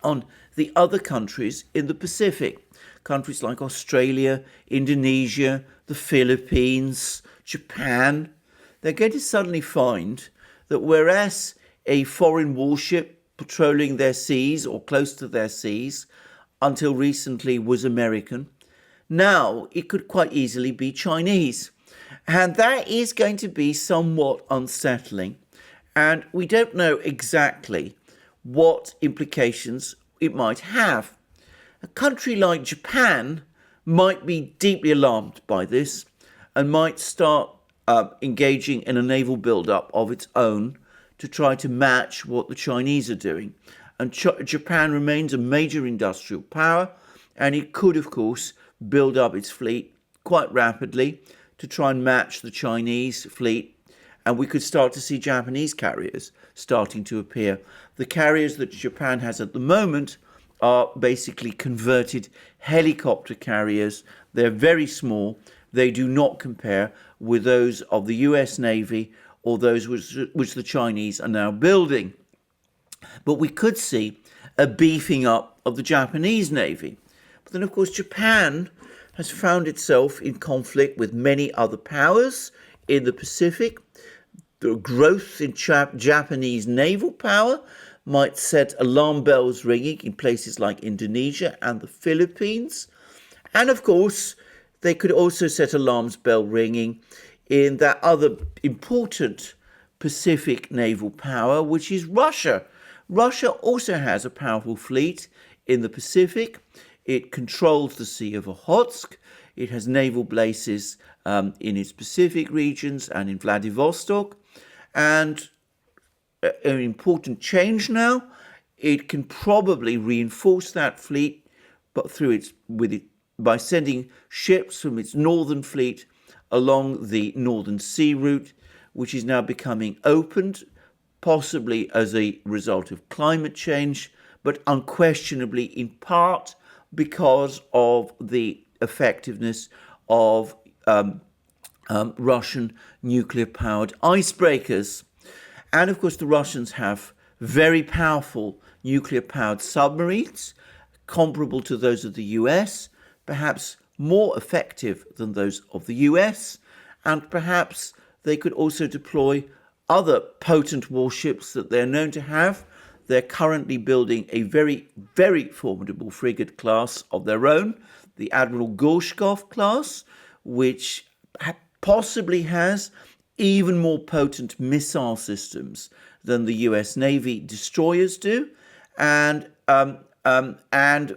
on the other countries in the Pacific. countries like Australia, Indonesia, the Philippines, Japan, they're going to suddenly find that whereas a foreign warship patrolling their seas or close to their seas until recently was American, now it could quite easily be Chinese. And that is going to be somewhat unsettling. And we don't know exactly what implications it might have. A country like Japan might be deeply alarmed by this and might start engaging in a naval build-up of its own to try to match what the Chinese are doing. And Japan remains a major industrial power, and it could, of course, build up its fleet quite rapidly to try and match the Chinese fleet. And we could start to see Japanese carriers starting to appear. The carriers that Japan has at the moment are basically converted helicopter carriers. They're very small. They do not compare with those of the US Navy or those which the Chinese are now building. But we could see a beefing up of the Japanese Navy. But then, of course, Japan has found itself in conflict with many other powers in the Pacific. The growth in Japanese naval power might set alarm bells ringing in places like Indonesia and the Philippines. And of course, they could also set alarm bell ringing in that other important Pacific naval power, which is Russia. Russia also has a powerful fleet in the Pacific. It controls the Sea of Okhotsk. It has naval bases in its Pacific regions and in Vladivostok. And an important change now, it can probably reinforce that fleet but by sending ships from its northern fleet along the Northern Sea route, which is now becoming opened, possibly as a result of climate change, but unquestionably in part because of the effectiveness of Russian nuclear-powered icebreakers. And of course, the Russians have very powerful nuclear-powered submarines, comparable to those of the US, perhaps more effective than those of the US, and perhaps they could also deploy other potent warships that they're known to have. They're currently building a very, very formidable frigate class of their own, the Admiral Gorshkov class, which possibly has even more potent missile systems than the US Navy destroyers do, and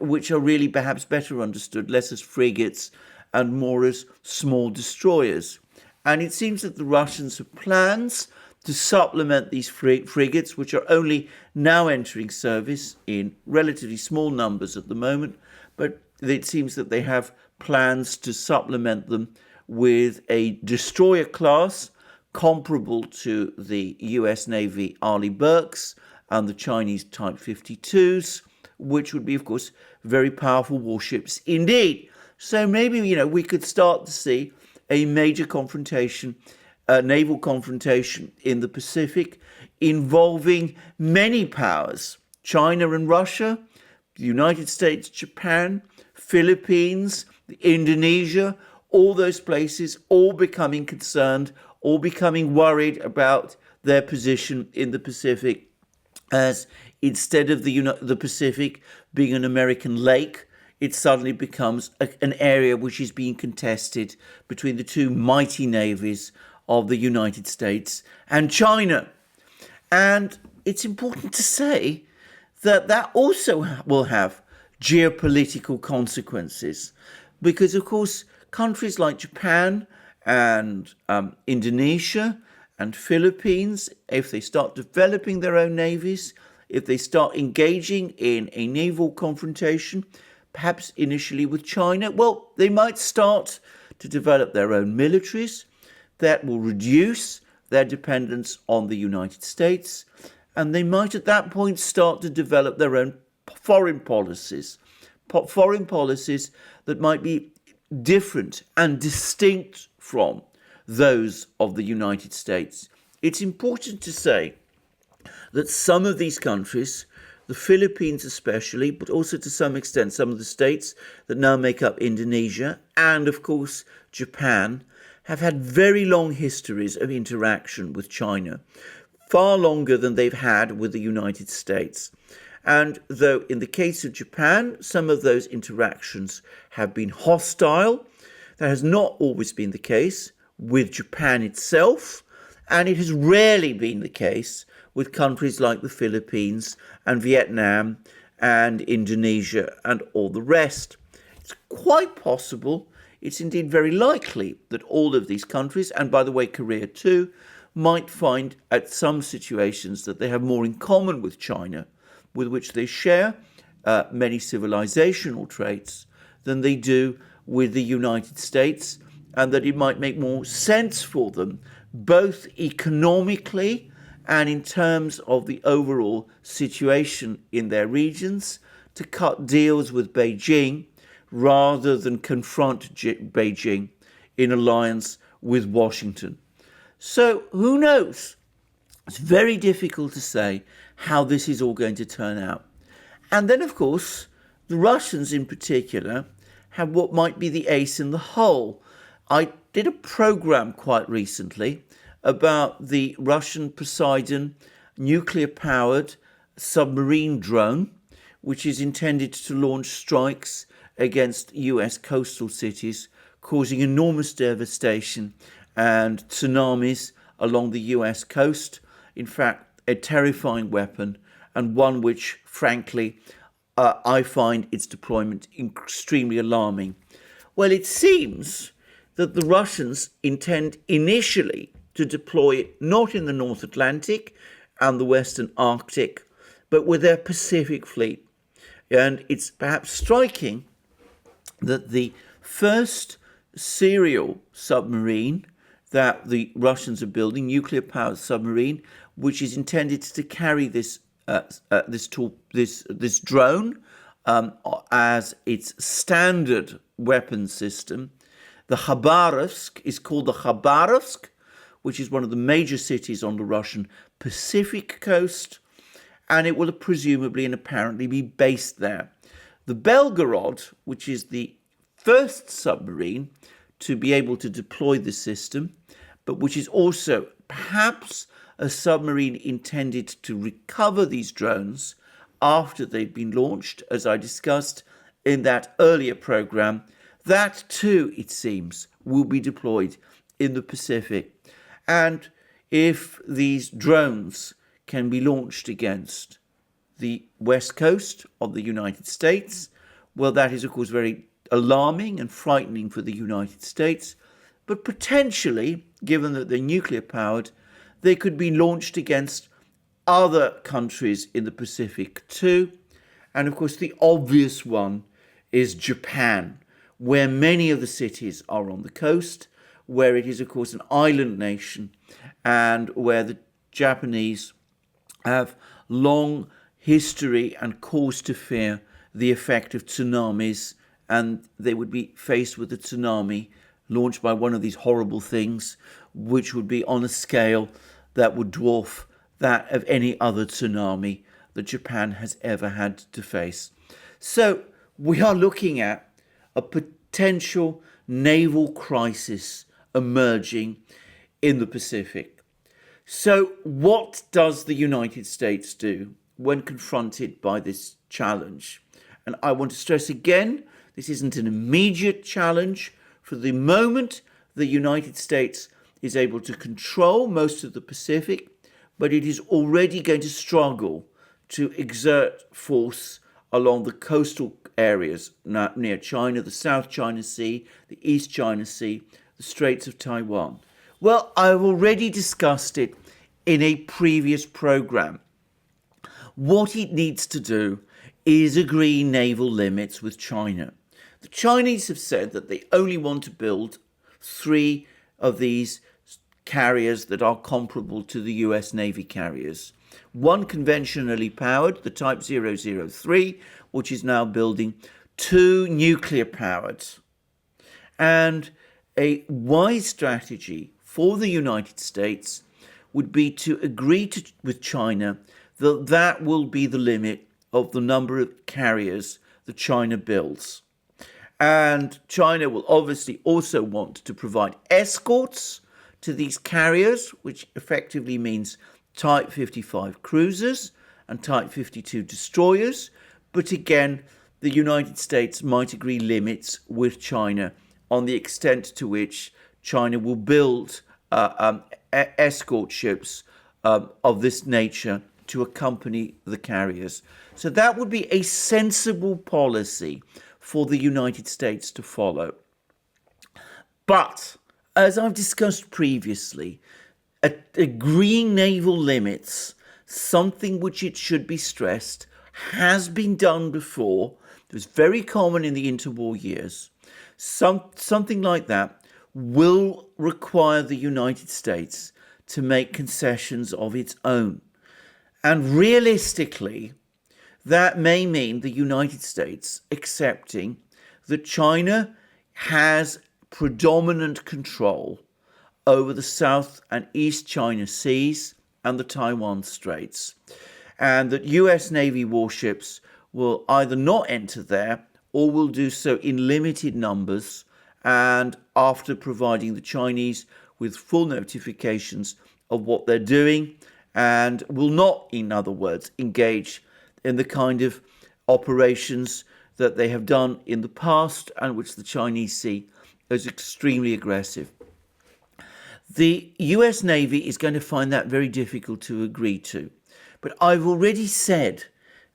which are really perhaps better understood less as frigates and more as small destroyers. And it seems that the Russians have plans to supplement these frigates, which are only now entering service in relatively small numbers at the moment, but it seems that they have plans to supplement them with a destroyer class comparable to the US Navy Arleigh Burkes and the Chinese Type 52s, which would be, of course, very powerful warships indeed. So maybe, we could start to see a major confrontation, naval confrontation in the Pacific involving many powers, China and Russia, the United States, Japan, Philippines, Indonesia, all those places, all becoming concerned, all becoming worried about their position in the Pacific, as instead of the Pacific being an American lake, it suddenly becomes an area which is being contested between the two mighty navies of the United States and China. And it's important to say that that also will have geopolitical consequences, because, of course, countries like Japan and Indonesia and Philippines, if they start developing their own navies, if they start engaging in a naval confrontation, perhaps initially with China, well, they might start to develop their own militaries. That will reduce their dependence on the United States, and they might at that point start to develop their own foreign policies that might be different and distinct from those of the United States. It's important to say that some of these countries the Philippines especially, but also to some extent some of the states that now make up Indonesia, and of course Japan, have had very long histories of interaction with China, far longer than they've had with the United States. And though in the case of Japan, some of those interactions have been hostile, that has not always been the case with Japan itself, and it has rarely been the case with countries like the Philippines and Vietnam and Indonesia and all the rest. It's quite possible, it's indeed very likely, that all of these countries, and by the way Korea too, might find at some situations that they have more in common with China, with which they share many civilizational traits, than they do with the United States, and that it might make more sense for them, both economically and in terms of the overall situation in their regions, to cut deals with Beijing rather than confront Beijing in alliance with Washington. So who knows? It's very difficult to say how this is all going to turn out. And then, of course, the Russians in particular have what might be the ace in the hole. I did a program quite recently about the Russian Poseidon nuclear-powered submarine drone, which is intended to launch strikes against US coastal cities, causing enormous devastation and tsunamis along the US coast. In fact, a terrifying weapon, and one which, frankly, I find its deployment extremely alarming. Well, it seems that the Russians intend initially to deploy it not in the North Atlantic and the Western Arctic, but with their Pacific fleet. And it's perhaps striking that the first serial submarine that the Russians are building, nuclear-powered submarine, which is intended to carry this drone as its standard weapon system. The Khabarovsk is called the Khabarovsk, which is one of the major cities on the Russian Pacific coast, and it will presumably and apparently be based there. The Belgorod, which is the first submarine to be able to deploy the system, but which is also perhaps a submarine intended to recover these drones after they've been launched, as I discussed in that earlier program, that too, it seems, will be deployed in the Pacific. And if these drones can be launched against the west coast of the United States, well, that is, of course, very alarming and frightening for the United States. But potentially, given that they're nuclear-powered, they could be launched against other countries in the Pacific too. And of course, the obvious one is Japan, where many of the cities are on the coast, where it is, of course, an island nation, and where the Japanese have long history and cause to fear the effect of tsunamis, and they would be faced with a tsunami launched by one of these horrible things, which would be on a scale that would dwarf that of any other tsunami that Japan has ever had to face. So we are looking at a potential naval crisis emerging in the Pacific. So what does the United States do when confronted by this challenge? And I want to stress again, this isn't an immediate challenge. For the moment, the United States is able to control most of the Pacific, but it is already going to struggle to exert force along the coastal areas near China, the South China Sea, the East China Sea, the Straits of Taiwan. Well, I've already discussed it in a previous program. What it needs to do is agree naval limits with China. The Chinese have said that they only want to build 3 of these carriers that are comparable to the US Navy carriers. One conventionally powered, the Type 003, which is now building 2 nuclear powered. And a wise strategy for the United States would be to agree with China that that will be the limit of the number of carriers that China builds. And China will obviously also want to provide escorts to these carriers, which effectively means Type 55 cruisers and Type 52 destroyers. But again, the United States might agree limits with China on the extent to which China will build escort ships of this nature to accompany the carriers. So that would be a sensible policy for the United States to follow. But, as I've discussed previously, agreeing naval limits, something which it should be stressed, has been done before. It was very common in the interwar years. Something like that will require the United States to make concessions of its own. And realistically, that may mean the United States accepting that China has predominant control over the South and East China Seas and the Taiwan Straits, and that US Navy warships will either not enter there or will do so in limited numbers, and after providing the Chinese with full notifications of what they're doing, and will not, in other words, engage in the kind of operations that they have done in the past and which the Chinese see as extremely aggressive. The US Navy is going to find that very difficult to agree to. But I've already said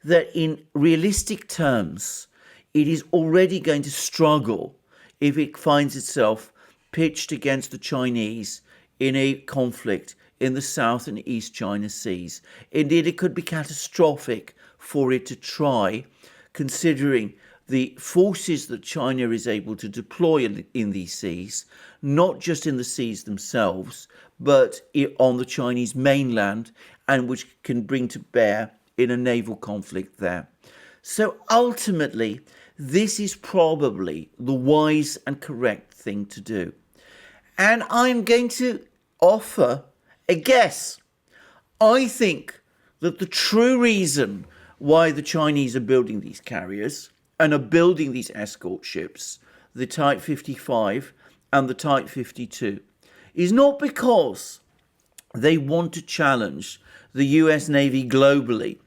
that in realistic terms, it is already going to struggle if it finds itself pitched against the Chinese in a conflict in the South and East China Seas. Indeed, it could be catastrophic for it to try, considering the forces that China is able to deploy in these seas, not just in the seas themselves, but on the Chinese mainland, and which can bring to bear in a naval conflict there. So ultimately, this is probably the wise and correct thing to do. And I'm going to offer a guess. I think that the true reason why the Chinese are building these carriers and are building these escort ships, the Type 55 and the Type 52, is not because they want to challenge the US Navy globally.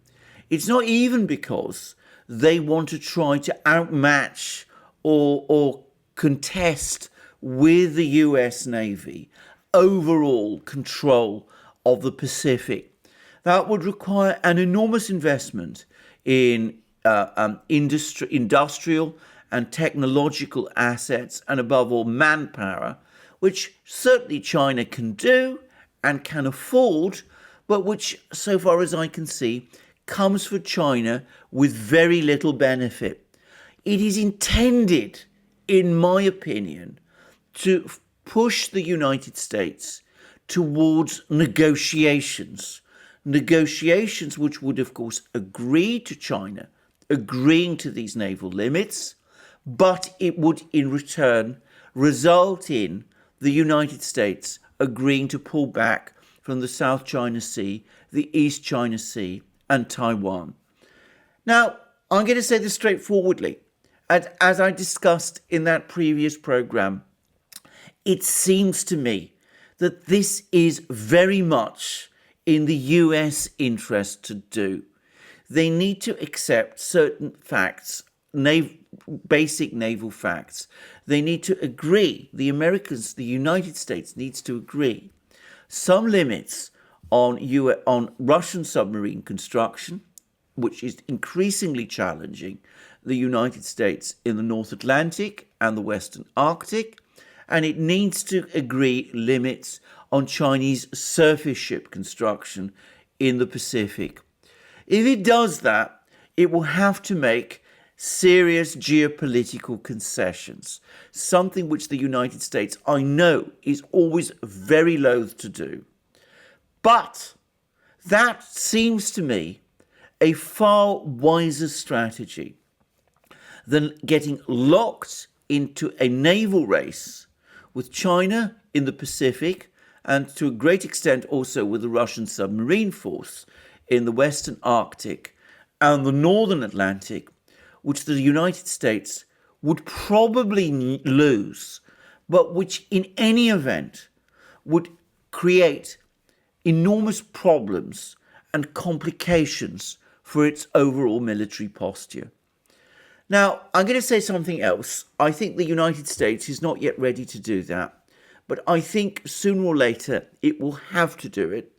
It's not even because they want to try to outmatch or contest with the US Navy overall control of the Pacific. That would require an enormous investment in industrial and technological assets, and above all manpower, which certainly China can do and can afford, but which, so far as I can see, comes for China with very little benefit. It is intended, in my opinion, to push the United States towards negotiations which would, of course, agree to China agreeing to these naval limits, but it would in return result in the United States agreeing to pull back from the South China Sea, the East China Sea, and Taiwan. Now, I'm going to say this straightforwardly. As I discussed in that previous program, it seems to me that this is very much in the US interest to do. They need to accept certain facts, basic naval facts. They need to agree, the Americans, the United States needs to agree some limits on Russian submarine construction, which is increasingly challenging the United States in the North Atlantic and the Western Arctic, and it needs to agree limits on Chinese surface ship construction in the Pacific. If it does that, it will have to make serious geopolitical concessions, something which the United States, I know, is always very loath to do. But that seems to me a far wiser strategy than getting locked into a naval race with China in the Pacific, and to a great extent also with the Russian submarine force in the Western Arctic and the Northern Atlantic, which the United States would probably lose, but which in any event would create enormous problems and complications for its overall military posture. Now, I'm going to say something else. I think the United States is not yet ready to do that, but I think sooner or later it will have to do it,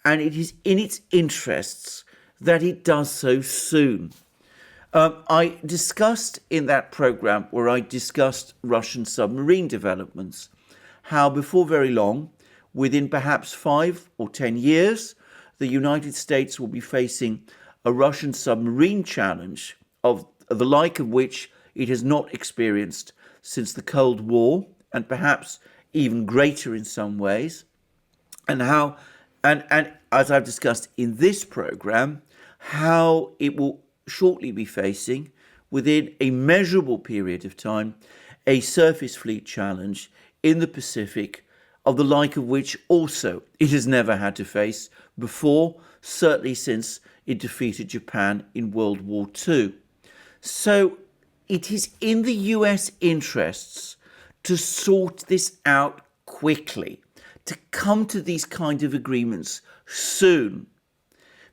and it is in its interests that it does so soon. I discussed in that program where I discussed Russian submarine developments, how before very long, within perhaps 5 or 10 years, the United States will be facing a Russian submarine challenge of the like of which it has not experienced since the Cold War, and perhaps even greater in some ways, and how, and as I've discussed in this program, how it will shortly be facing, within a measurable period of time, a surface fleet challenge in the Pacific, of the like of which also it has never had to face before, certainly since it defeated Japan in World War II. So it is in the US interests to sort this out quickly, to come to these kind of agreements soon,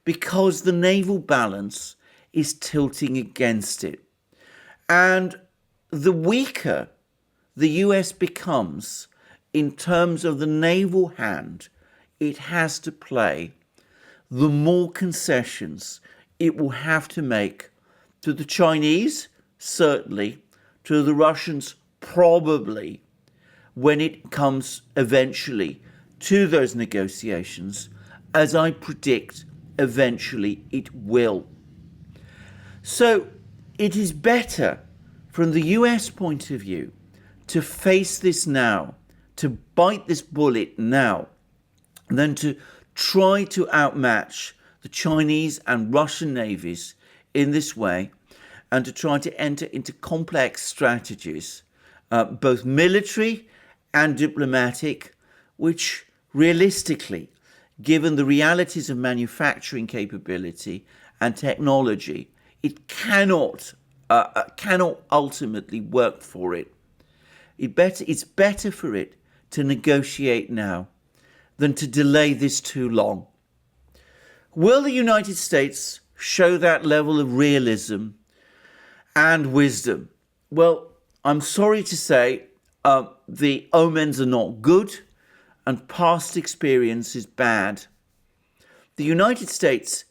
because the naval balance is tilting against it. And the weaker the US becomes in terms of the naval hand it has to play, the more concessions it will have to make to the Chinese, certainly, to the Russians, probably, when it comes eventually to those negotiations, as I predict eventually it will. So it is better, from the US point of view, to face this now, to bite this bullet now, than to try to outmatch the Chinese and Russian navies in this way, and to try to enter into complex strategies, both military and diplomatic, which realistically, given the realities of manufacturing capability and technology, it cannot ultimately work for it. It's better for it to negotiate now than to delay this too long. Will the United States show that level of realism and wisdom? Well, I'm sorry to say the omens are not good and past experience is bad. The United States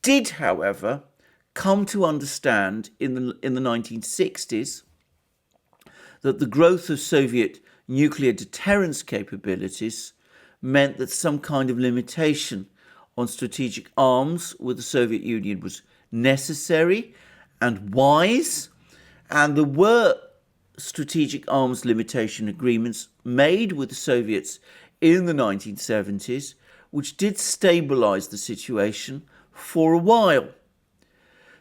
did, however, come to understand in the 1960s that the growth of Soviet nuclear deterrence capabilities meant that some kind of limitation on strategic arms with the Soviet Union was necessary and wise, and there were strategic arms limitation agreements made with the Soviets in the 1970s, which did stabilize the situation for a while.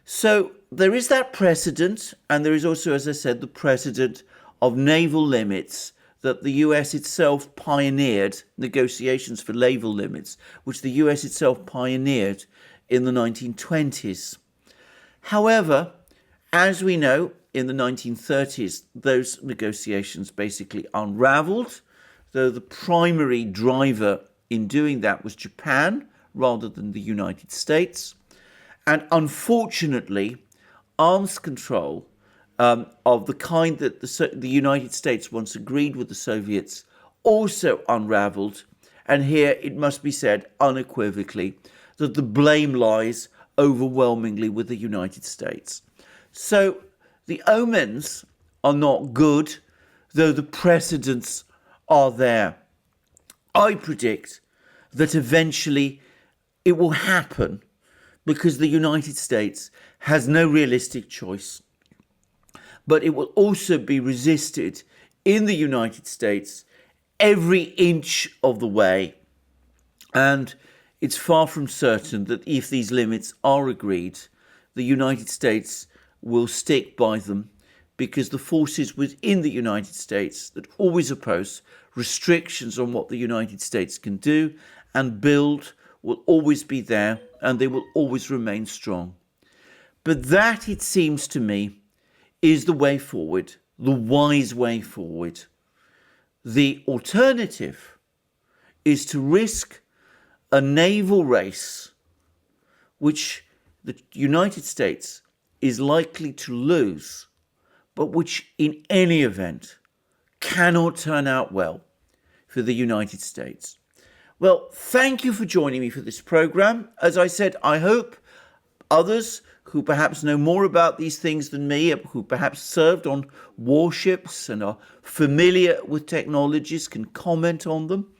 So there is that precedent, and there is also, as I said, the precedent of naval limits that the US itself pioneered, negotiations for naval limits, which the US itself pioneered in the 1920s. However, as we know, in the 1930s, those negotiations basically unraveled, though the primary driver in doing that was Japan rather than the United States. And unfortunately, arms control of the kind that the United States once agreed with the Soviets also unraveled. And here it must be said unequivocally that the blame lies overwhelmingly with the United States. So the omens are not good, though the precedents are there. I predict that eventually it will happen because the United States has no realistic choice. But it will also be resisted in the United States every inch of the way. And it's far from certain that if these limits are agreed, the United States will stick by them, because the forces within the United States that always oppose restrictions on what the United States can do and build will always be there, and they will always remain strong. But that, it seems to me, is the way forward, the wise way forward. The alternative is to risk a naval race which the United States is likely to lose, but which in any event cannot turn out well for the United States. Well, thank you for joining me for this program. As I said, I hope others who perhaps know more about these things than me, who perhaps served on warships and are familiar with technologies, can comment on them,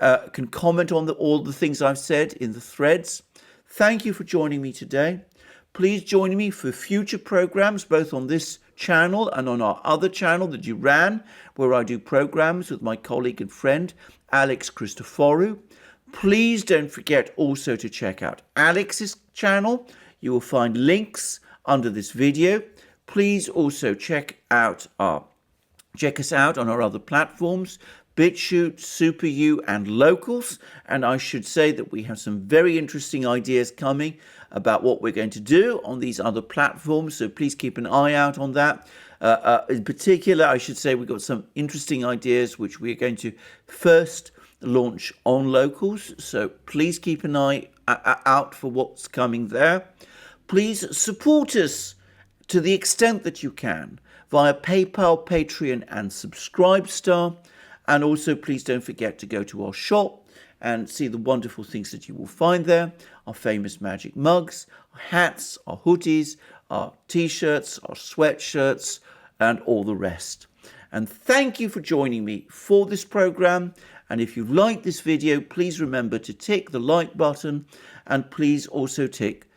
all the things I've said in the threads. Thank you for joining me today. Please join me for future programs, both on this channel and on our other channel, the Duran, where I do programs with my colleague and friend, Alex Christoforou. Please don't forget also to check out Alex's channel. You will find links under this video. Please also check us out on our other platforms, BitChute, SuperU, and Locals. And I should say that we have some very interesting ideas coming about what we're going to do on these other platforms. So please keep an eye out on that. In particular, I should say we've got some interesting ideas which we're going to first launch on Locals. So please keep an eye out for what's coming there. Please support us to the extent that you can via PayPal, Patreon, and Subscribestar. And also, please don't forget to go to our shop and see the wonderful things that you will find there. Our famous magic mugs, our hats, our hoodies, our t-shirts, our sweatshirts, and all the rest. And thank you for joining me for this program. And if you like this video, please remember to tick the like button, and please also check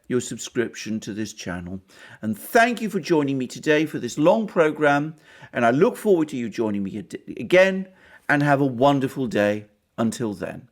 your subscription to this channel. And thank you for joining me today for this long program. And I look forward to you joining me again, and have a wonderful day until then.